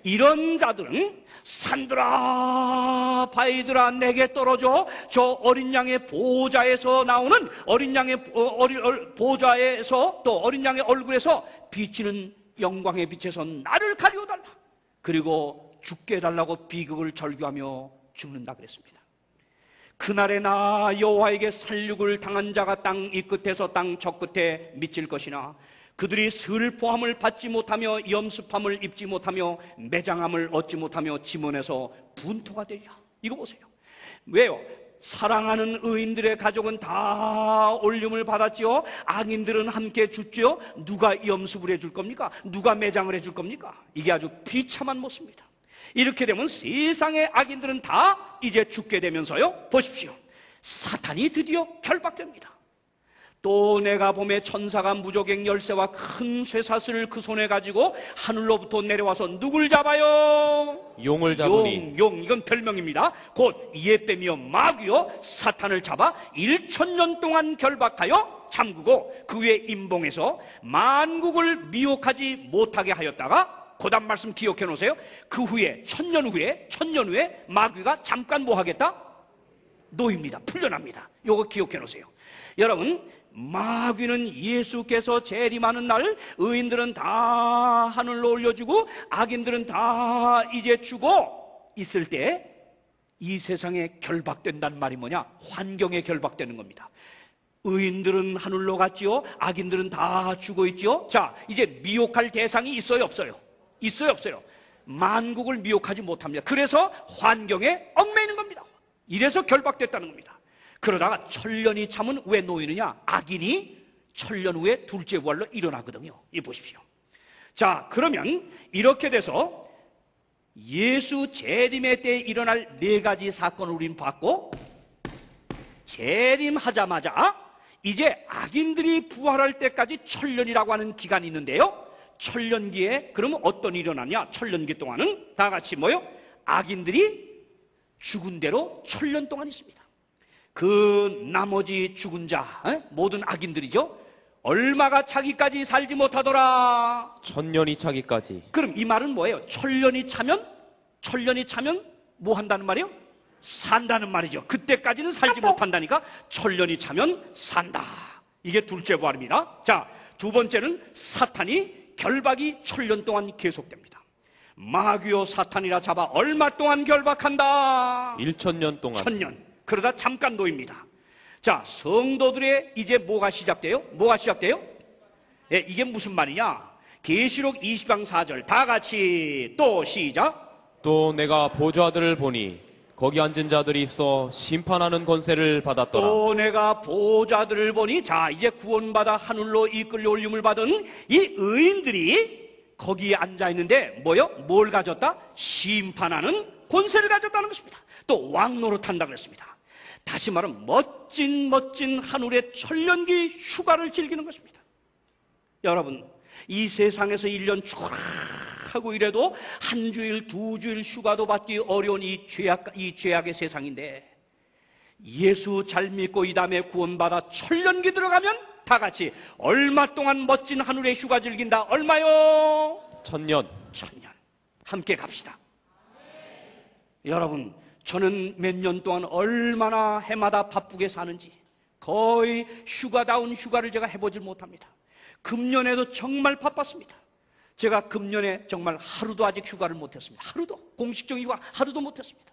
이런 자들은 산들아 바위들아 내게 떨어져 저 어린 양의 보좌에서 나오는 어린 양의 보좌에서 또 어린 양의 얼굴에서 비치는 영광의 빛에서 나를 가리워달라. 그리고 죽게 해달라고 비극을 절규하며 죽는다 그랬습니다. 그날에 나 여호와에게 살육을 당한 자가 땅 이 끝에서 땅 저 끝에 미칠 것이나 그들이 슬퍼함을 받지 못하며 염습함을 입지 못하며 매장함을 얻지 못하며 지문에서 분토가 되리라. 이거 보세요. 왜요? 사랑하는 의인들의 가족은 다 올림을 받았지요. 악인들은 함께 죽지요. 누가 염습을 해줄 겁니까? 누가 매장을 해줄 겁니까? 이게 아주 비참한 모습입니다. 이렇게 되면 세상의 악인들은 다 이제 죽게 되면서요. 보십시오. 사탄이 드디어 결박됩니다. 또 내가 봄에 천사가 무저갱 열쇠와 큰 쇠사슬을 그 손에 가지고 하늘로부터 내려와서 누굴 잡아요? 용을 잡으니 용 이건 별명입니다. 곧 이에뱀이요 마귀요 사탄을 잡아 1000년 동안 결박하여 잠그고 그 위에 임봉해서 만국을 미혹하지 못하게 하였다가 고단 말씀 기억해 놓으세요. 그 후에 천년 후에 마귀가 잠깐 뭐 하겠다? 놓입니다. 풀려납니다. 요거 기억해 놓으세요. 여러분 마귀는 예수께서 재림하는 날 의인들은 다 하늘로 올려주고 악인들은 다 이제 죽어 있을 때 이 세상에 결박된다는 말이 뭐냐? 환경에 결박되는 겁니다. 의인들은 하늘로 갔지요. 악인들은 다 죽어 있지요. 자, 이제 미혹할 대상이 있어요, 없어요? 있어요, 없어요? 만국을 미혹하지 못합니다. 그래서 환경에 얽매이는 겁니다. 이래서 결박됐다는 겁니다. 그러다가 천년이 참은 왜 놓이느냐? 악인이 천년 후에 둘째 부활로 일어나거든요. 이 보십시오. 자, 그러면 이렇게 돼서 예수 재림의 때에 일어날 네 가지 사건을 우린 봤고, 재림하자마자 이제 악인들이 부활할 때까지 천년이라고 하는 기간이 있는데요. 천년기에 그러면 어떤 일이 일어나냐? 천년기 동안은 다 같이 뭐요? 악인들이 죽은 대로 천년 동안 있습니다. 그 나머지 죽은 자, 모든 악인들이죠. 얼마가 차기까지 살지 못하더라? 1000년이 차기까지. 그럼 이 말은 뭐예요? 천년이 차면 뭐 한다는 말이에요? 산다는 말이죠. 그때까지는 살지 못한다니까 천년이 차면 산다. 이게 둘째 부활입니다. 자, 두 번째는 사탄이 결박이 천년 동안 계속됩니다. 마귀요 사탄이라 잡아 얼마 동안 결박한다? 1000년 동안. 1000년. 그러다 잠깐 놓입니다. 자, 성도들의 이제 뭐가 시작돼요? 예, 이게 무슨 말이냐? 계시록 20장 4절 다 같이 또 시작. 또 내가 보좌들을 보니 거기 앉은 자들이 있어 심판하는 권세를 받았더라. 또 내가 보좌들을 보니 자 이제 구원받아 하늘로 이끌려 올림을 받은 이 의인들이 거기에 앉아 있는데 뭐요? 뭘 가졌다? 심판하는 권세를 가졌다는 것입니다. 또 왕노릇한다 그랬습니다. 다시 말하면 멋진 하늘의 천년기 휴가를 즐기는 것입니다. 여러분, 이 세상에서 1년 하고 이래도 한 주일, 두 주일 휴가도 받기 어려운 이 죄악의 세상인데 예수 잘 믿고 이 다음에 구원받아 천년기 들어가면 다 같이 얼마 동안 멋진 하늘의 휴가 즐긴다? 얼마요? 1000년. 1000년. 함께 갑시다. 여러분, 저는 몇 년 동안 얼마나 해마다 바쁘게 사는지 거의 휴가다운 휴가를 제가 해보질 못합니다. 금년에도 정말 바빴습니다. 제가 금년에 정말 하루도 아직 휴가를 못했습니다. 하루도 공식적인 휴가 하루도 못했습니다.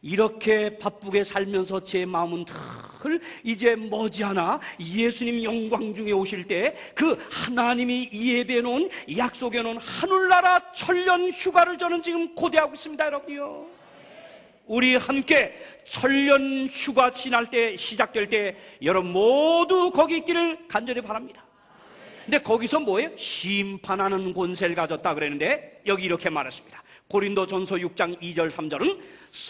이렇게 바쁘게 살면서 제 마음은 늘 이제 머지않아 예수님 영광 중에 오실 때 그 하나님이 예배해 놓은 약속해 놓은 하늘나라 천년 휴가를 저는 지금 고대하고 있습니다. 여러분요, 우리 함께 천년 휴가 지날 때 시작될 때 여러분 모두 거기 있기를 간절히 바랍니다. 근데 거기서 뭐예요? 심판하는 권세를 가졌다 그랬는데 여기 이렇게 말했습니다. 고린도전서 6장 2절 3절은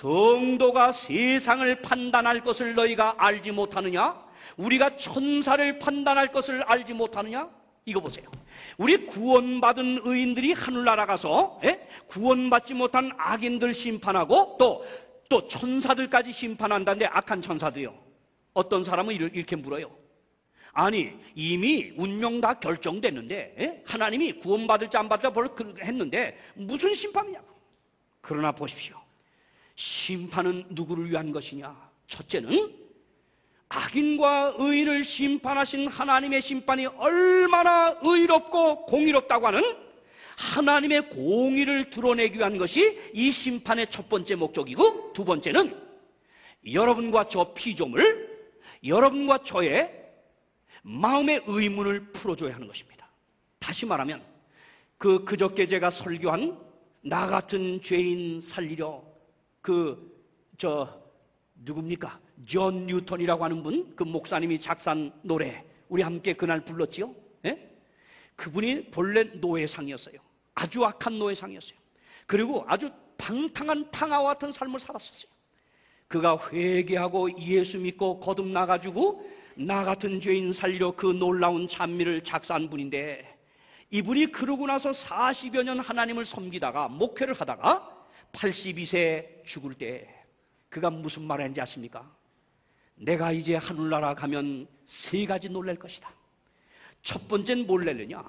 성도가 세상을 판단할 것을 너희가 알지 못하느냐? 우리가 천사를 판단할 것을 알지 못하느냐? 이거 보세요. 우리 구원받은 의인들이 하늘나라 가서 구원받지 못한 악인들 심판하고 또 천사들까지 심판한다는데 악한 천사들이요. 어떤 사람은 이렇게 물어요. 아니 이미 운명 다 결정됐는데 하나님이 구원받을지 안 받을지 했는데 무슨 심판이냐고. 그러나 보십시오. 심판은 누구를 위한 것이냐? 첫째는 악인과 의인을 심판하신 하나님의 심판이 얼마나 의롭고 공의롭다고 하는 하나님의 공의를 드러내기 위한 것이 이 심판의 첫 번째 목적이고, 두 번째는 여러분과 저 피조물, 여러분과 저의 마음의 의문을 풀어줘야 하는 것입니다. 다시 말하면 그저께 제가 설교한 나 같은 죄인 살리려 누굽니까? 존 뉴턴이라고 하는 분, 그 목사님이 작사한 노래 우리 함께 그날 불렀지요. 그분이 본래 노예상이었어요. 아주 악한 노예상이었어요. 그리고 아주 방탕한 탕아와 같은 삶을 살았었어요. 그가 회개하고 예수 믿고 거듭나가지고 나 같은 죄인 살리려 그 놀라운 찬미를 작사한 분인데, 이분이 그러고 나서 40여 년 하나님을 섬기다가 목회를 하다가 82세 죽을 때 그가 무슨 말을 했는지 아십니까? 내가 이제 하늘나라 가면 세 가지 놀랄 것이다. 첫 번째는 뭘 내느냐?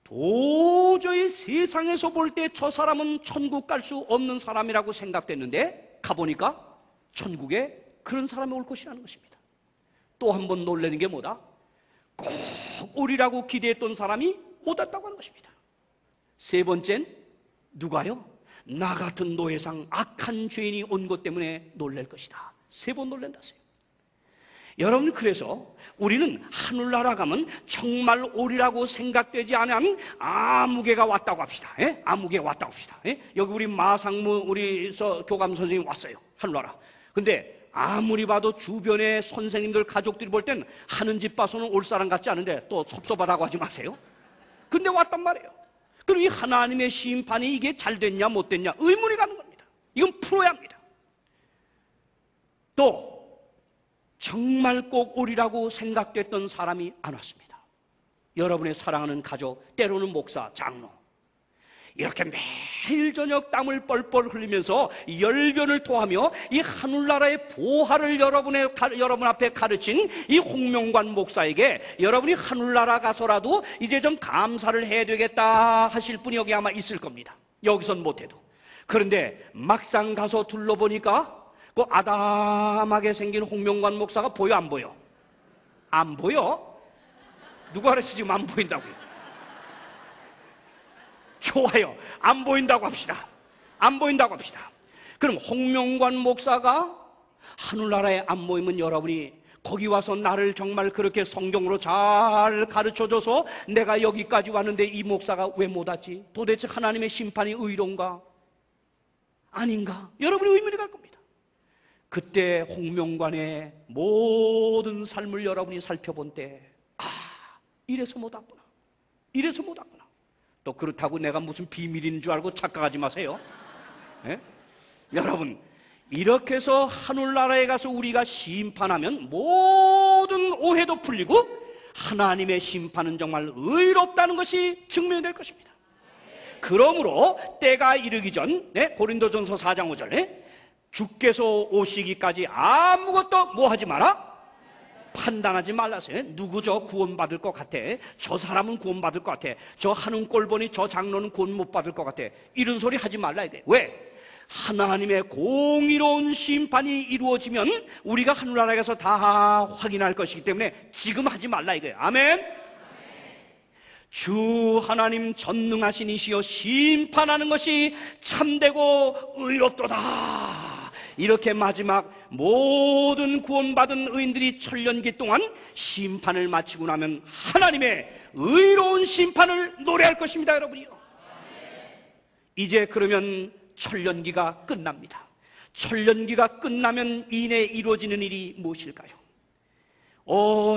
도저히 세상에서 볼 때 저 사람은 천국 갈 수 없는 사람이라고 생각됐는데 가보니까 천국에 그런 사람이 올 것이라는 것입니다. 또 한 번 놀라는 게 뭐다? 꼭 오리라고 기대했던 사람이 못 왔다고 하는 것입니다. 세 번째는 누가요? 나 같은 노예상 악한 죄인이 온 것 때문에 놀랄 것이다. 세 번 놀란다세요. 여러분, 그래서 우리는 하늘나라 가면 정말 오리라고 생각되지 않은 아무개가 왔다고 합시다. 아무개가 왔다고 합시다. 여기 우리 마상무 우리 교감 선생님 왔어요. 하늘나라. 근데 아무리 봐도 주변의 선생님들 가족들이 볼 땐 하는 집 봐서는 올 사람 같지 않은데 또 섭섭하다고 하지 마세요. 근데 왔단 말이에요. 그럼 이 하나님의 심판이 이게 잘 됐냐 못 됐냐 의문이 가는 겁니다. 이건 풀어야 합니다. 또 정말 꼭 오리라고 생각됐던 사람이 안 왔습니다. 여러분의 사랑하는 가족, 때로는 목사, 장로, 이렇게 매일 저녁 땀을 뻘뻘 흘리면서 열변을 토하며 이 하늘나라의 보화를 여러분 앞에 가르친 이 홍명관 목사에게 여러분이 하늘나라 가서라도 이제 좀 감사를 해야 되겠다 하실 분이 여기 아마 있을 겁니다. 여기선 못해도. 그런데 막상 가서 둘러보니까 그 아담하게 생긴 홍명관 목사가 보여 안 보여? 안 보여? 누가 그랬어 지금 안 보인다고요? 좋아요. 안 보인다고 합시다. 안 보인다고 합시다. 그럼 홍명관 목사가 하늘나라에 안 모이면 여러분이 거기 와서 나를 정말 그렇게 성경으로 잘 가르쳐줘서 내가 여기까지 왔는데 이 목사가 왜 못 왔지? 도대체 하나님의 심판이 의로운가? 아닌가? 여러분이 의문이 갈 겁니다. 그때 홍명관의 모든 삶을 여러분이 살펴본 때, 이래서 못 왔구나. 이래서 못 왔구나. 또 그렇다고 내가 무슨 비밀인 줄 알고 착각하지 마세요. 예? 여러분, 이렇게 해서 하늘나라에 가서 우리가 심판하면 모든 오해도 풀리고 하나님의 심판은 정말 의롭다는 것이 증명될 것입니다. 그러므로 때가 이르기 전, 고린도전서 4장 5절에 주께서 오시기까지 아무것도 뭐 하지 마라? 판단하지 말라세요. 누구 저 구원받을 것 같아? 저 사람은 구원받을 것 같아. 저 하는 꼴 보니 저 장로는 구원 못 받을 것 같아. 이런 소리 하지 말라야 돼. 왜? 하나님의 공의로운 심판이 이루어지면 우리가 하늘나라에서 다 확인할 것이기 때문에 지금 하지 말라 이거예요. 아멘? 주 하나님 전능하신 이시여 심판하는 것이 참되고 의롭도다. 이렇게 마지막 모든 구원받은 의인들이 천년기 동안 심판을 마치고 나면 하나님의 의로운 심판을 노래할 것입니다, 여러분이요. 이제 그러면 천년기가 끝납니다. 천년기가 끝나면 이내 이루어지는 일이 무엇일까요?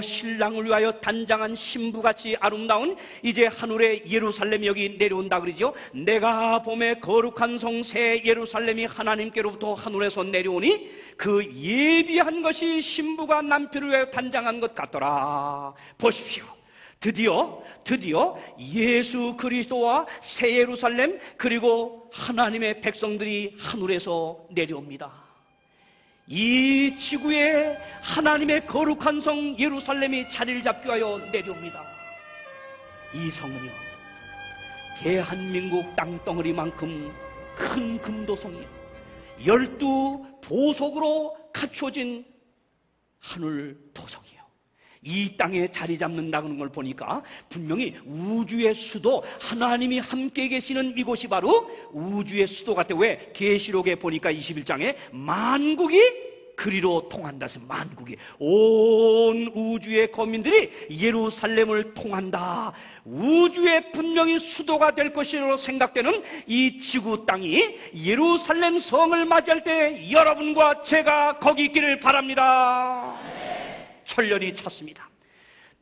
신랑을 위하여 단장한 신부같이 아름다운 이제 하늘의 예루살렘이 여기 내려온다 그러죠. 내가 봄에 거룩한 성 새 예루살렘이 하나님께로부터 하늘에서 내려오니 그 예비한 것이 신부가 남편을 위하여 단장한 것 같더라. 보십시오. 드디어 예수 그리스도와 새 예루살렘 그리고 하나님의 백성들이 하늘에서 내려옵니다. 이 지구에 하나님의 거룩한 성 예루살렘이 자리를 잡기 위하여 내려옵니다. 이 성은요, 대한민국 땅덩어리만큼 큰 금도성이요, 12보석으로 갖춰진 하늘 도성이요. 이 땅에 자리 잡는다는 걸 보니까 분명히 우주의 수도, 하나님이 함께 계시는 이곳이 바로 우주의 수도 같아요. 왜? 계시록에 보니까 21장에 만국이 그리로 통한다 해서 만국이, 온 우주의 거민들이 예루살렘을 통한다. 우주의 분명히 수도가 될 것이라고 생각되는 이 지구 땅이 예루살렘 성을 맞이할 때 여러분과 제가 거기 있기를 바랍니다. 천년이 찼습니다.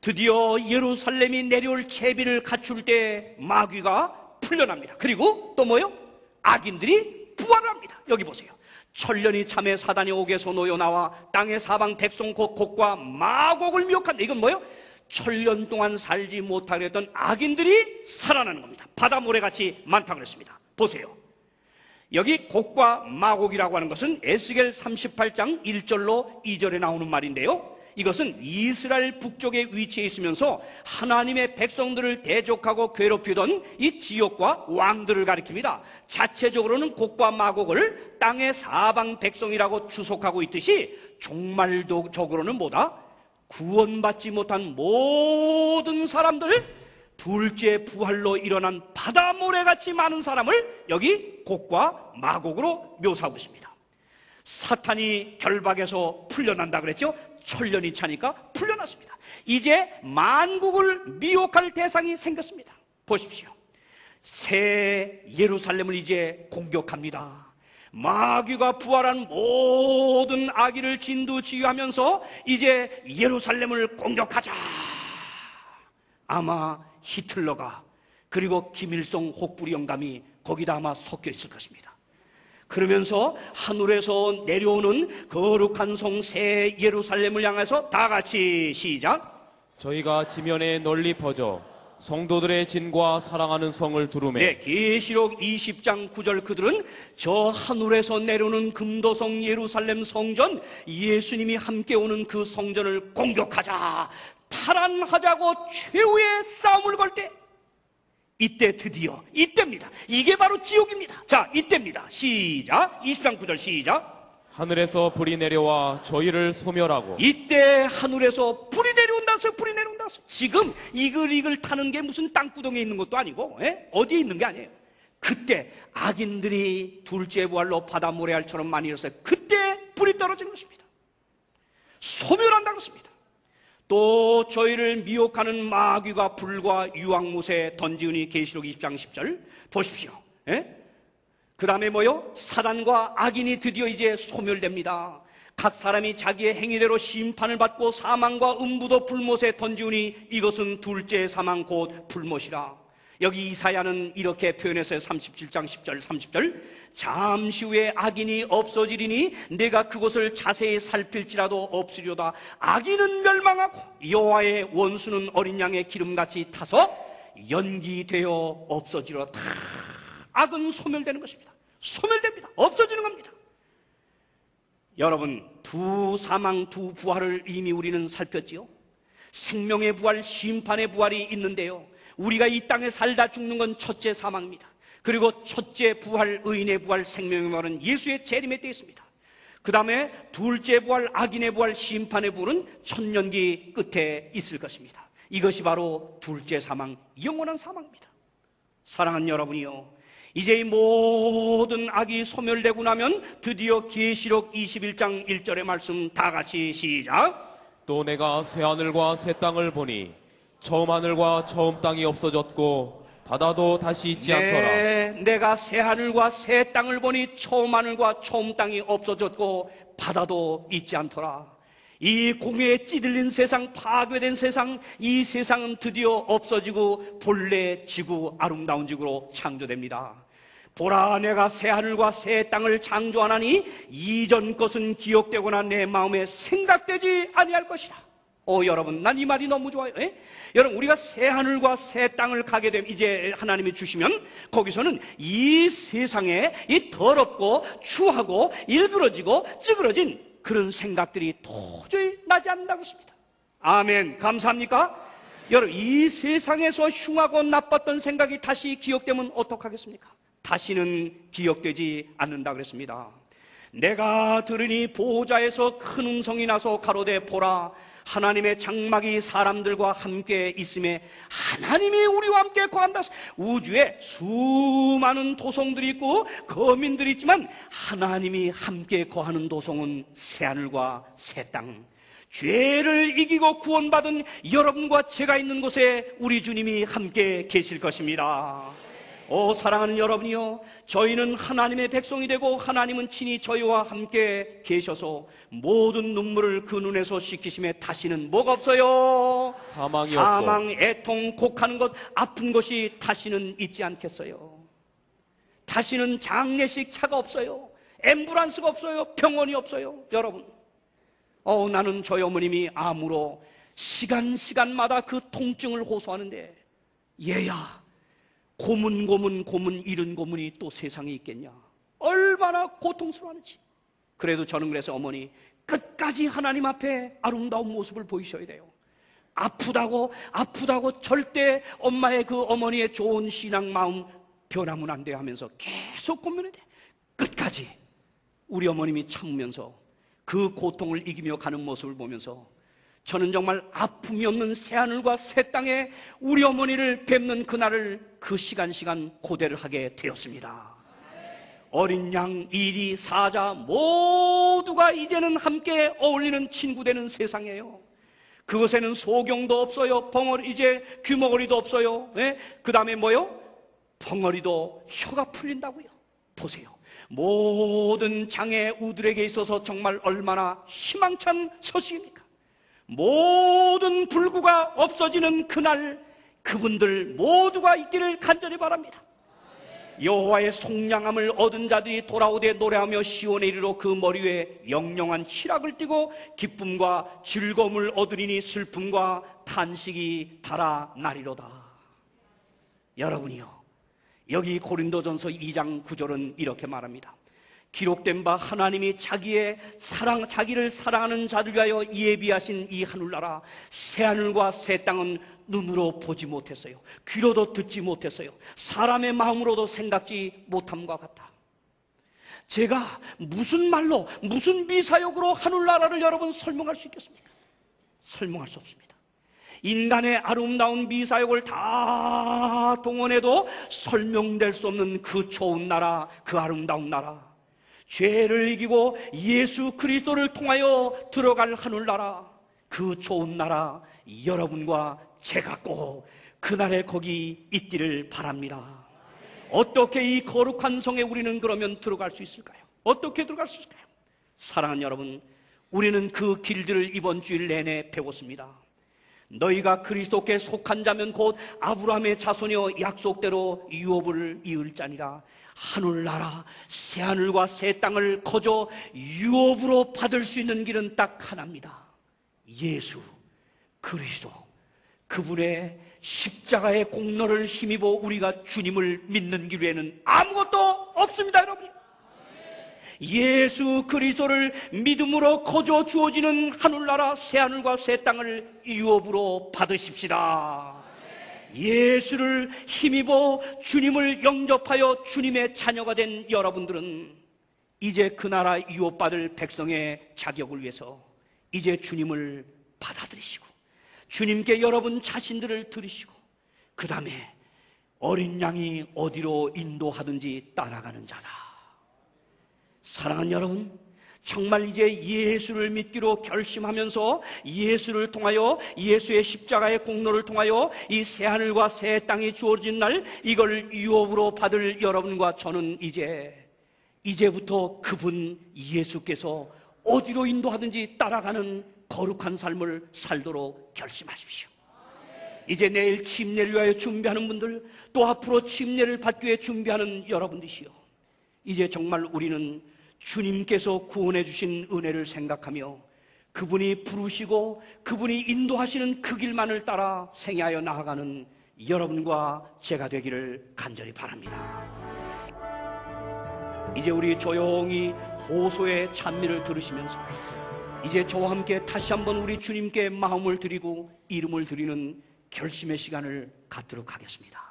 드디어 예루살렘이 내려올 채비를 갖출 때 마귀가 풀려납니다. 그리고 또 뭐요? 악인들이 부활합니다. 여기 보세요. 천년이 참에 사단이 옥에서 놓여 나와 땅의 사방 백성 곡과 마곡을 미혹한다. 이건 뭐요? 천년 동안 살지 못하게 했던 악인들이 살아나는 겁니다. 바다 모래같이 많다고 그랬습니다. 보세요. 여기 곡과 마곡이라고 하는 것은 에스겔 38장 1절로 2절에 나오는 말인데요. 이것은 이스라엘 북쪽에 위치해 있으면서 하나님의 백성들을 대적하고 괴롭히던 이 지옥과 왕들을 가리킵니다. 자체적으로는 곡과 마곡을 땅의 사방 백성이라고 추속하고 있듯이 종말적으로는 뭐다? 구원받지 못한 모든 사람들, 둘째 부활로 일어난 바다 모래같이 많은 사람을 여기 곡과 마곡으로 묘사하고 있습니다. 사탄이 결박에서 풀려난다 그랬죠? 천년이 차니까 풀려났습니다. 이제 만국을 미혹할 대상이 생겼습니다. 보십시오. 새 예루살렘을 이제 공격합니다. 마귀가 부활한 모든 악의를 진두지휘하면서 이제 예루살렘을 공격하자. 아마 히틀러가 그리고 김일성 혹부리 영감이 거기다 아마 섞여 있을 것입니다. 그러면서 하늘에서 내려오는 거룩한 성 새 예루살렘을 향해서 다 같이 시작. 저희가 지면에 널리 퍼져 성도들의 진과 사랑하는 성을 두루매. 네, 계시록 20장 9절 그들은 저 하늘에서 내려오는 금도성 예루살렘 성전, 예수님이 함께 오는 그 성전을 공격하자, 탈환하자고 최후의 싸움을 걸 때, 이때 드디어, 이때입니다. 이게 바로 지옥입니다. 자, 이때입니다. 시작. 20장 9절 시작. 하늘에서 불이 내려와 저희를 소멸하고. 이때 하늘에서 불이 내려온다서 불이 내려온다서. 지금 이글 타는 게 무슨 땅구덩이에 있는 것도 아니고 어디에 있는 게 아니에요. 그때 악인들이 둘째 부활로 바다 모래알처럼 많이 일었어요. 그때 불이 떨어지는 것입니다. 소멸한다는 것입니다. 또 저희를 미혹하는 마귀가 불과 유황못에 던지으니 계시록 20장 10절 보십시오. 그 다음에 뭐요? 사단과 악인이 드디어 이제 소멸됩니다. 각 사람이 자기의 행위대로 심판을 받고 사망과 음부도 불못에 던지우니 이것은 둘째 사망 곧 불못이라. 여기 이사야는 이렇게 표현했어요. 37장 10절 30절. 잠시 후에 악인이 없어지리니 내가 그것을 자세히 살필지라도 없으려다. 악인은 멸망하고 여호와의 원수는 어린 양의 기름같이 타서 연기되어 없어지리로다. 악은 소멸되는 것입니다. 소멸됩니다. 없어지는 겁니다. 여러분, 두 사망, 두 부활을 이미 우리는 살폈지요. 생명의 부활, 심판의 부활이 있는데요. 우리가 이 땅에 살다 죽는 건 첫째 사망입니다. 그리고 첫째 부활, 의인의 부활, 생명의 부활은 예수의 재림에 되어 있습니다. 그 다음에 둘째 부활, 악인의 부활, 심판의 부활은 천년기 끝에 있을 것입니다. 이것이 바로 둘째 사망, 영원한 사망입니다. 사랑하는 여러분이요, 이제 이 모든 악이 소멸되고 나면 드디어 계시록 21장 1절의 말씀 다 같이 시작. 또 내가 새 하늘과 새 땅을 보니 처음 하늘과 처음 땅이 없어졌고 바다도 다시 있지 않더라. 내가 새 하늘과 새 땅을 보니 처음 하늘과 처음 땅이 없어졌고 바다도 있지 않더라. 이 공해에 찌들린 세상, 파괴된 세상, 이 세상은 드디어 없어지고 본래 지구, 아름다운 지구로 창조됩니다. 보라, 내가 새 하늘과 새 땅을 창조하나니 이전 것은 기억되거나 내 마음에 생각되지 아니할 것이라. 여러분, 난 이 말이 너무 좋아요. 여러분, 우리가 새 하늘과 새 땅을 가게 되면, 이제 하나님이 주시면 거기서는 이 세상에 이 더럽고 추하고 일그러지고 찌그러진 그런 생각들이 도저히 나지 않는다고 했습니다. 아멘. 감사합니까? 여러분, 이 세상에서 흉하고 나빴던 생각이 다시 기억되면 어떡하겠습니까? 다시는 기억되지 않는다 그랬습니다. 내가 들으니 보호자에서 큰 음성이 나서 가로되 보라, 하나님의 장막이 사람들과 함께 있음에 하나님이 우리와 함께 거한다. 우주에 수많은 도성들이 있고 거민들이 있지만 하나님이 함께 거하는 도성은 새하늘과 새 땅. 죄를 이기고 구원받은 여러분과 제가 있는 곳에 우리 주님이 함께 계실 것입니다. 사랑하는 여러분이요, 저희는 하나님의 백성이 되고 하나님은 친히 저희와 함께 계셔서 모든 눈물을 그 눈에서 씻기심에 다시는 뭐가 없어요? 사망이 사망, 없고 애통, 곡하는 것, 아픈 것이 다시는 있지 않겠어요. 다시는 장례식 차가 없어요. 앰뷸런스가 없어요. 병원이 없어요. 여러분, 나는 저희 어머님이 암으로 시간마다 그 통증을 호소하는데, 얘야, 고문 이런 고문이 또 세상에 있겠냐. 얼마나 고통스러워하는지. 그래도 저는 그래서 어머니, 끝까지 하나님 앞에 아름다운 모습을 보이셔야 돼요. 아프다고 절대 엄마의 그 어머니의 좋은 신앙 마음 변하면 안 돼요 하면서 계속 고민해야 돼. 끝까지 우리 어머님이 참으면서 그 고통을 이기며 가는 모습을 보면서 저는 정말 아픔이 없는 새하늘과 새 땅에 우리 어머니를 뵙는 그날을 그 시간 고대를 하게 되었습니다. 어린 양, 이리, 사자 모두가 이제는 함께 어울리는 친구 되는 세상이에요. 그곳에는 소경도 없어요. 이제 귀머거리도 없어요. 그 다음에 뭐요? 벙어리도 혀가 풀린다고요. 보세요. 모든 장애 우들에게 있어서 정말 얼마나 희망찬 소식입니까? 모든 불구가 없어지는 그날, 그분들 모두가 있기를 간절히 바랍니다. 여호와의 속량함을 얻은 자들이 돌아오되 노래하며 시온에 이르러 그 머리 위에 영영한 희락을 띠고 기쁨과 즐거움을 얻으리니 슬픔과 탄식이 달아나리로다. 여러분이요, 여기 고린도전서 2장 9절은 이렇게 말합니다. 기록된 바 하나님이 자기를 사랑하는 자들 위하여 예비하신 이 하늘나라, 새하늘과 새 땅은 눈으로 보지 못했어요. 귀로도 듣지 못했어요. 사람의 마음으로도 생각지 못함과 같다. 제가 무슨 말로, 무슨 미사역으로 하늘나라를 여러분 설명할 수 있겠습니까? 설명할 수 없습니다. 인간의 아름다운 미사역을 다 동원해도 설명될 수 없는 그 좋은 나라, 그 아름다운 나라, 죄를 이기고 예수 그리스도를 통하여 들어갈 하늘나라, 그 좋은 나라, 여러분과 제가 꼭 그날에 거기 있기를 바랍니다. 어떻게 이 거룩한 성에 우리는 그러면 들어갈 수 있을까요? 어떻게 들어갈 수 있을까요? 사랑하는 여러분, 우리는 그 길들을 이번 주일 내내 배웠습니다. 너희가 그리스도께 속한 자면 곧 아브라함의 자손이여 약속대로 유업을 이을 자니라. 하늘나라 새하늘과 새 땅을 거저 유업으로 받을 수 있는 길은 딱 하나입니다. 예수 그리스도, 그분의 십자가의 공로를 힘입어 우리가 주님을 믿는 길 외에는 아무것도 없습니다, 여러분. 예수 그리스도를 믿음으로 거저 주어지는 하늘나라 새하늘과 새 땅을 유업으로 받으십시다. 예수를 힘입어 주님을 영접하여 주님의 자녀가 된 여러분들은 이제 그 나라 유업받을 백성의 자격을 위해서 이제 주님을 받아들이시고 주님께 여러분 자신들을 드리시고 그 다음에 어린 양이 어디로 인도하든지 따라가는 자다. 사랑하는 여러분, 정말 이제 예수를 믿기로 결심하면서 예수를 통하여 예수의 십자가의 공로를 통하여 이 새하늘과 새 땅이 주어진 날 이걸 유업으로 받을 여러분과 저는 이제부터 그분 예수께서 어디로 인도하든지 따라가는 거룩한 삶을 살도록 결심하십시오. 이제 내일 침례를 위하여 준비하는 분들, 또 앞으로 침례를 받기 위해 준비하는 여러분들이시여, 이제 정말 우리는 주님께서 구원해 주신 은혜를 생각하며 그분이 부르시고 그분이 인도하시는 그 길만을 따라 생애하여 나아가는 여러분과 제가 되기를 간절히 바랍니다. 이제 우리 조용히 호소의 찬미를 들으시면서 이제 저와 함께 다시 한번 우리 주님께 마음을 드리고 이름을 드리는 결심의 시간을 갖도록 하겠습니다.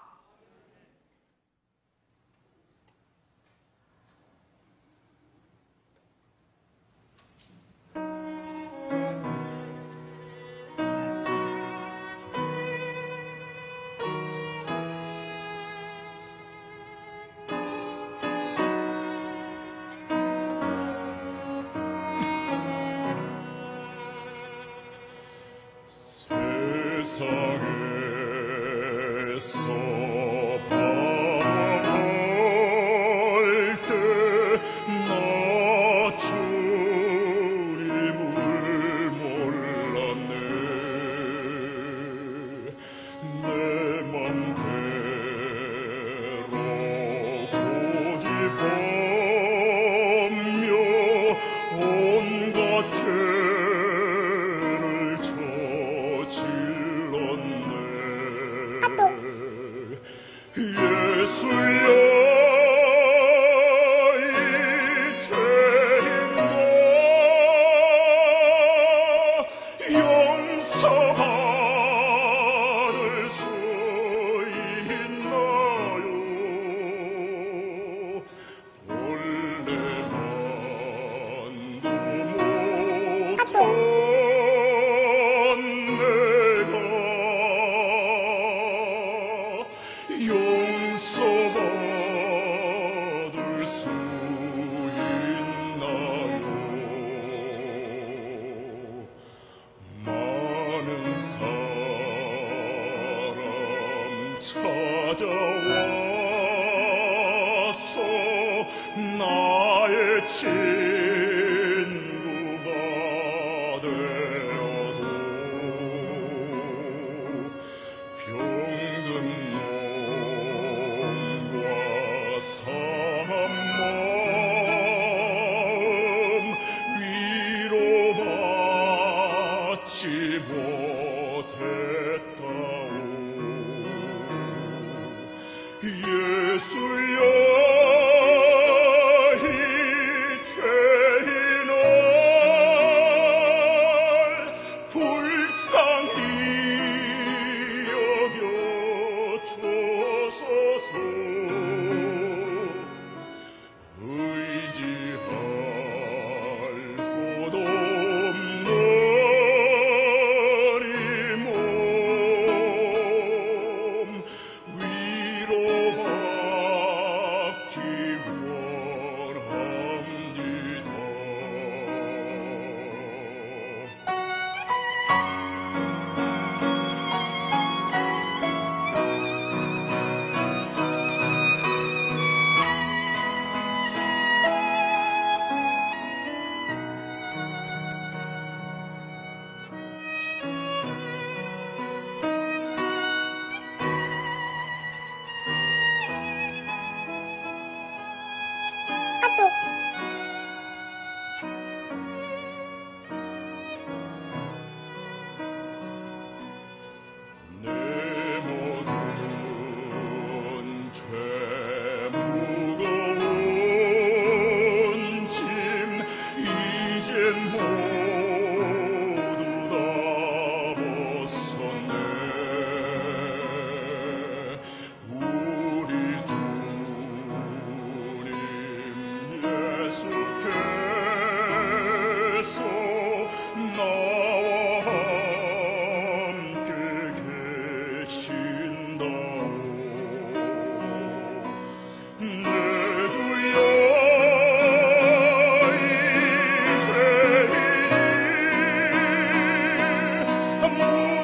또 내 모든 죄 무거운 짐 이젠 모두 다 벗었네. 우리 주님 예수께서 나와 함께 계신다오. 내 주여 이제 무한 감사드립니다. 나의 몸과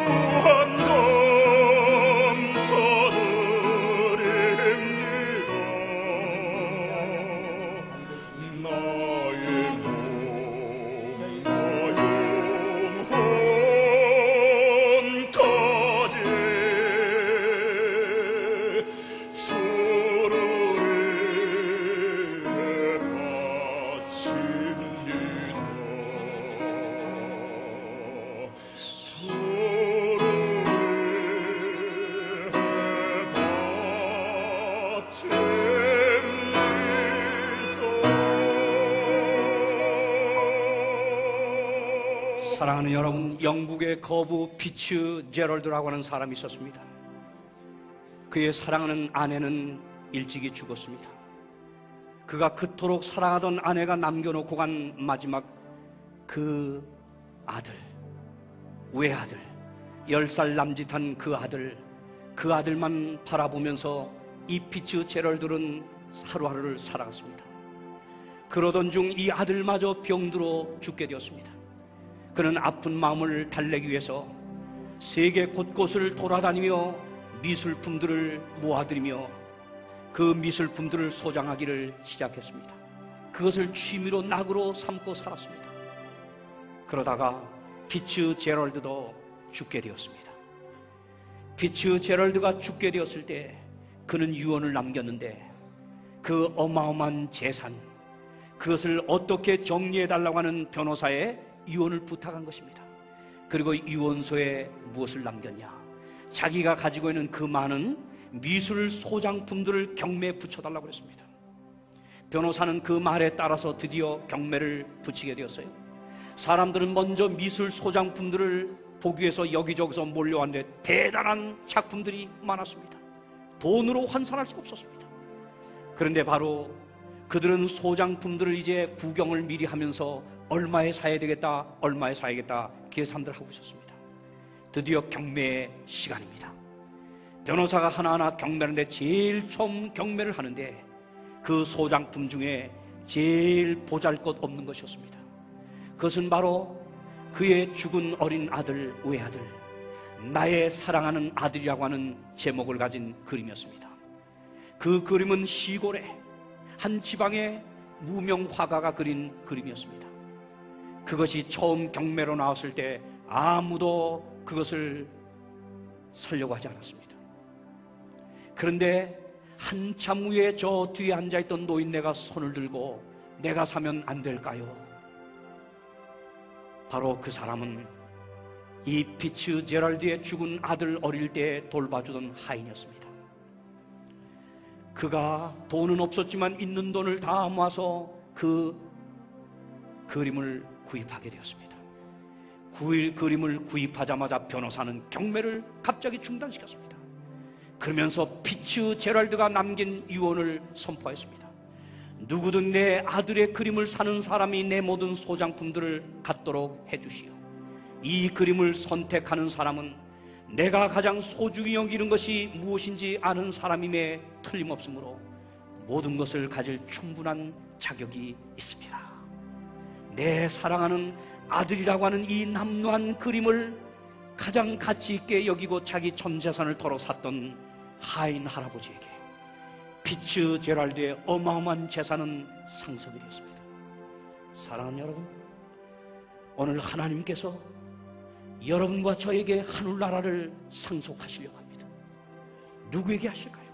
영혼까지 주를 사랑하는 여러분, 영국의 거부 피츠 제럴드라고 하는 사람이 있었습니다. 그의 사랑하는 아내는 일찍이 죽었습니다. 그가 그토록 사랑하던 아내가 남겨놓고 간 마지막 그 아들, 외아들, 10살 남짓한 그 아들만 바라보면서 이 피츠 제럴드는 하루하루를 살아갔습니다. 그러던 중 이 아들마저 병들어 죽게 되었습니다. 그는 아픈 마음을 달래기 위해서 세계 곳곳을 돌아다니며 미술품들을 모아들이며 그 미술품들을 소장하기를 시작했습니다. 그것을 취미로 낙으로 삼고 살았습니다. 그러다가 피츠 제럴드도 죽게 되었습니다. 피츠 제럴드가 죽게 되었을 때 그는 유언을 남겼는데 그 어마어마한 재산, 그것을 어떻게 정리해달라고 하는 변호사의 유언을 부탁한 것입니다. 그리고 유언서에 무엇을 남겼냐? 자기가 가지고 있는 그 많은 미술 소장품들을 경매에 붙여달라고 했습니다. 변호사는 그 말에 따라서 드디어 경매를 붙이게 되었어요. 사람들은 먼저 미술 소장품들을 보기 위해서 여기저기서 몰려왔는데 대단한 작품들이 많았습니다. 돈으로 환산할 수 없었습니다. 그런데 바로 그들은 소장품들을 이제 구경을 미리 하면서 얼마에 사야 되겠다, 얼마에 사야겠다 계산들 하고 있었습니다. 드디어 경매의 시간입니다. 변호사가 하나하나 경매하는데 제일 처음 경매를 하는데 그 소장품 중에 제일 보잘것없는 것이었습니다. 그것은 바로 그의 죽은 어린 아들, 외아들, 나의 사랑하는 아들이라고 하는 제목을 가진 그림이었습니다. 그 그림은 시골에 한 지방의 무명 화가가 그린 그림이었습니다. 그것이 처음 경매로 나왔을 때 아무도 그것을 사려고 하지 않았습니다. 그런데 한참 후에 저 뒤에 앉아있던 노인네가 손을 들고 내가 사면 안 될까요? 바로 그 사람은 이 피츠 제럴드의 죽은 아들 어릴 때 돌봐주던 하인이었습니다. 그가 돈은 없었지만 있는 돈을 다 모아서 그 그림을 구입하게 되었습니다. 그림을 구입하자마자 변호사는 경매를 갑자기 중단시켰습니다. 그러면서 피츠 제럴드가 남긴 유언을 선포했습니다. 누구든 내 아들의 그림을 사는 사람이 내 모든 소장품들을 갖도록 해주시오. 이 그림을 선택하는 사람은 내가 가장 소중히 여기는 것이 무엇인지 아는 사람임에 틀림없으므로 모든 것을 가질 충분한 자격이 있습니다. 내 사랑하는 아들이라고 하는 이 남루한 그림을 가장 가치 있게 여기고 자기 전 재산을 털어 샀던 하인 할아버지에게 피츠 제럴드의 어마어마한 재산은 상속이 되었습니다. 사랑하는 여러분, 오늘 하나님께서 여러분과 저에게 하늘나라를 상속하시려고 합니다. 누구에게 하실까요?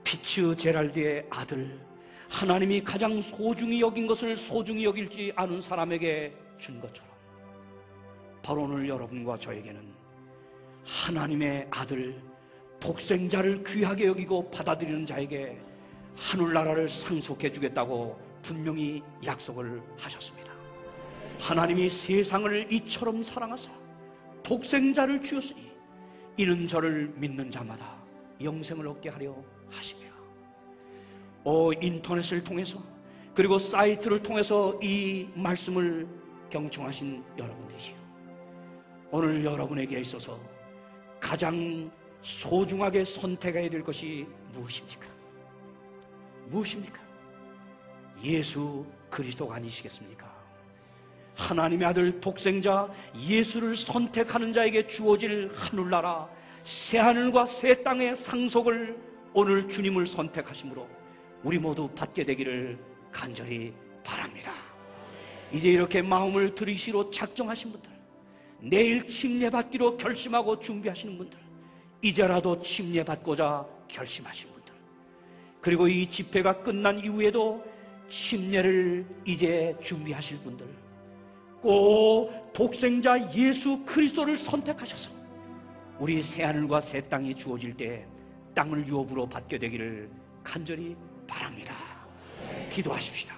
피츠 제럴드의 아들, 하나님이 가장 소중히 여긴 것을 소중히 여길지 않은 사람에게 준 것처럼 바로 오늘 여러분과 저에게는 하나님의 아들 독생자를 귀하게 여기고 받아들이는 자에게 하늘나라를 상속해 주겠다고 분명히 약속을 하셨습니다. 하나님이 세상을 이처럼 사랑하사 독생자를 주었으니 이는 저를 믿는 자마다 영생을 얻게 하려 하시며, 인터넷을 통해서 그리고 사이트를 통해서 이 말씀을 경청하신 여러분들이시오, 오늘 여러분에게 있어서 가장 소중하게 선택해야 될 것이 무엇입니까? 무엇입니까? 예수 그리스도가 아니시겠습니까? 하나님의 아들 독생자 예수를 선택하는 자에게 주어질 하늘나라, 새하늘과 새 땅의 상속을 오늘 주님을 선택하심으로 우리 모두 받게 되기를 간절히 바랍니다. 이제 이렇게 마음을 들이시로 작정하신 분들, 내일 침례받기로 결심하고 준비하시는 분들, 이제라도 침례받고자 결심하신 분들, 그리고 이 집회가 끝난 이후에도 침례를 이제 준비하실 분들, 꼭 독생자 예수 그리스도를 선택하셔서 우리 새하늘과 새 땅이 주어질 때 땅을 유업으로 받게 되기를 간절히 바랍니다. 기도하십시다.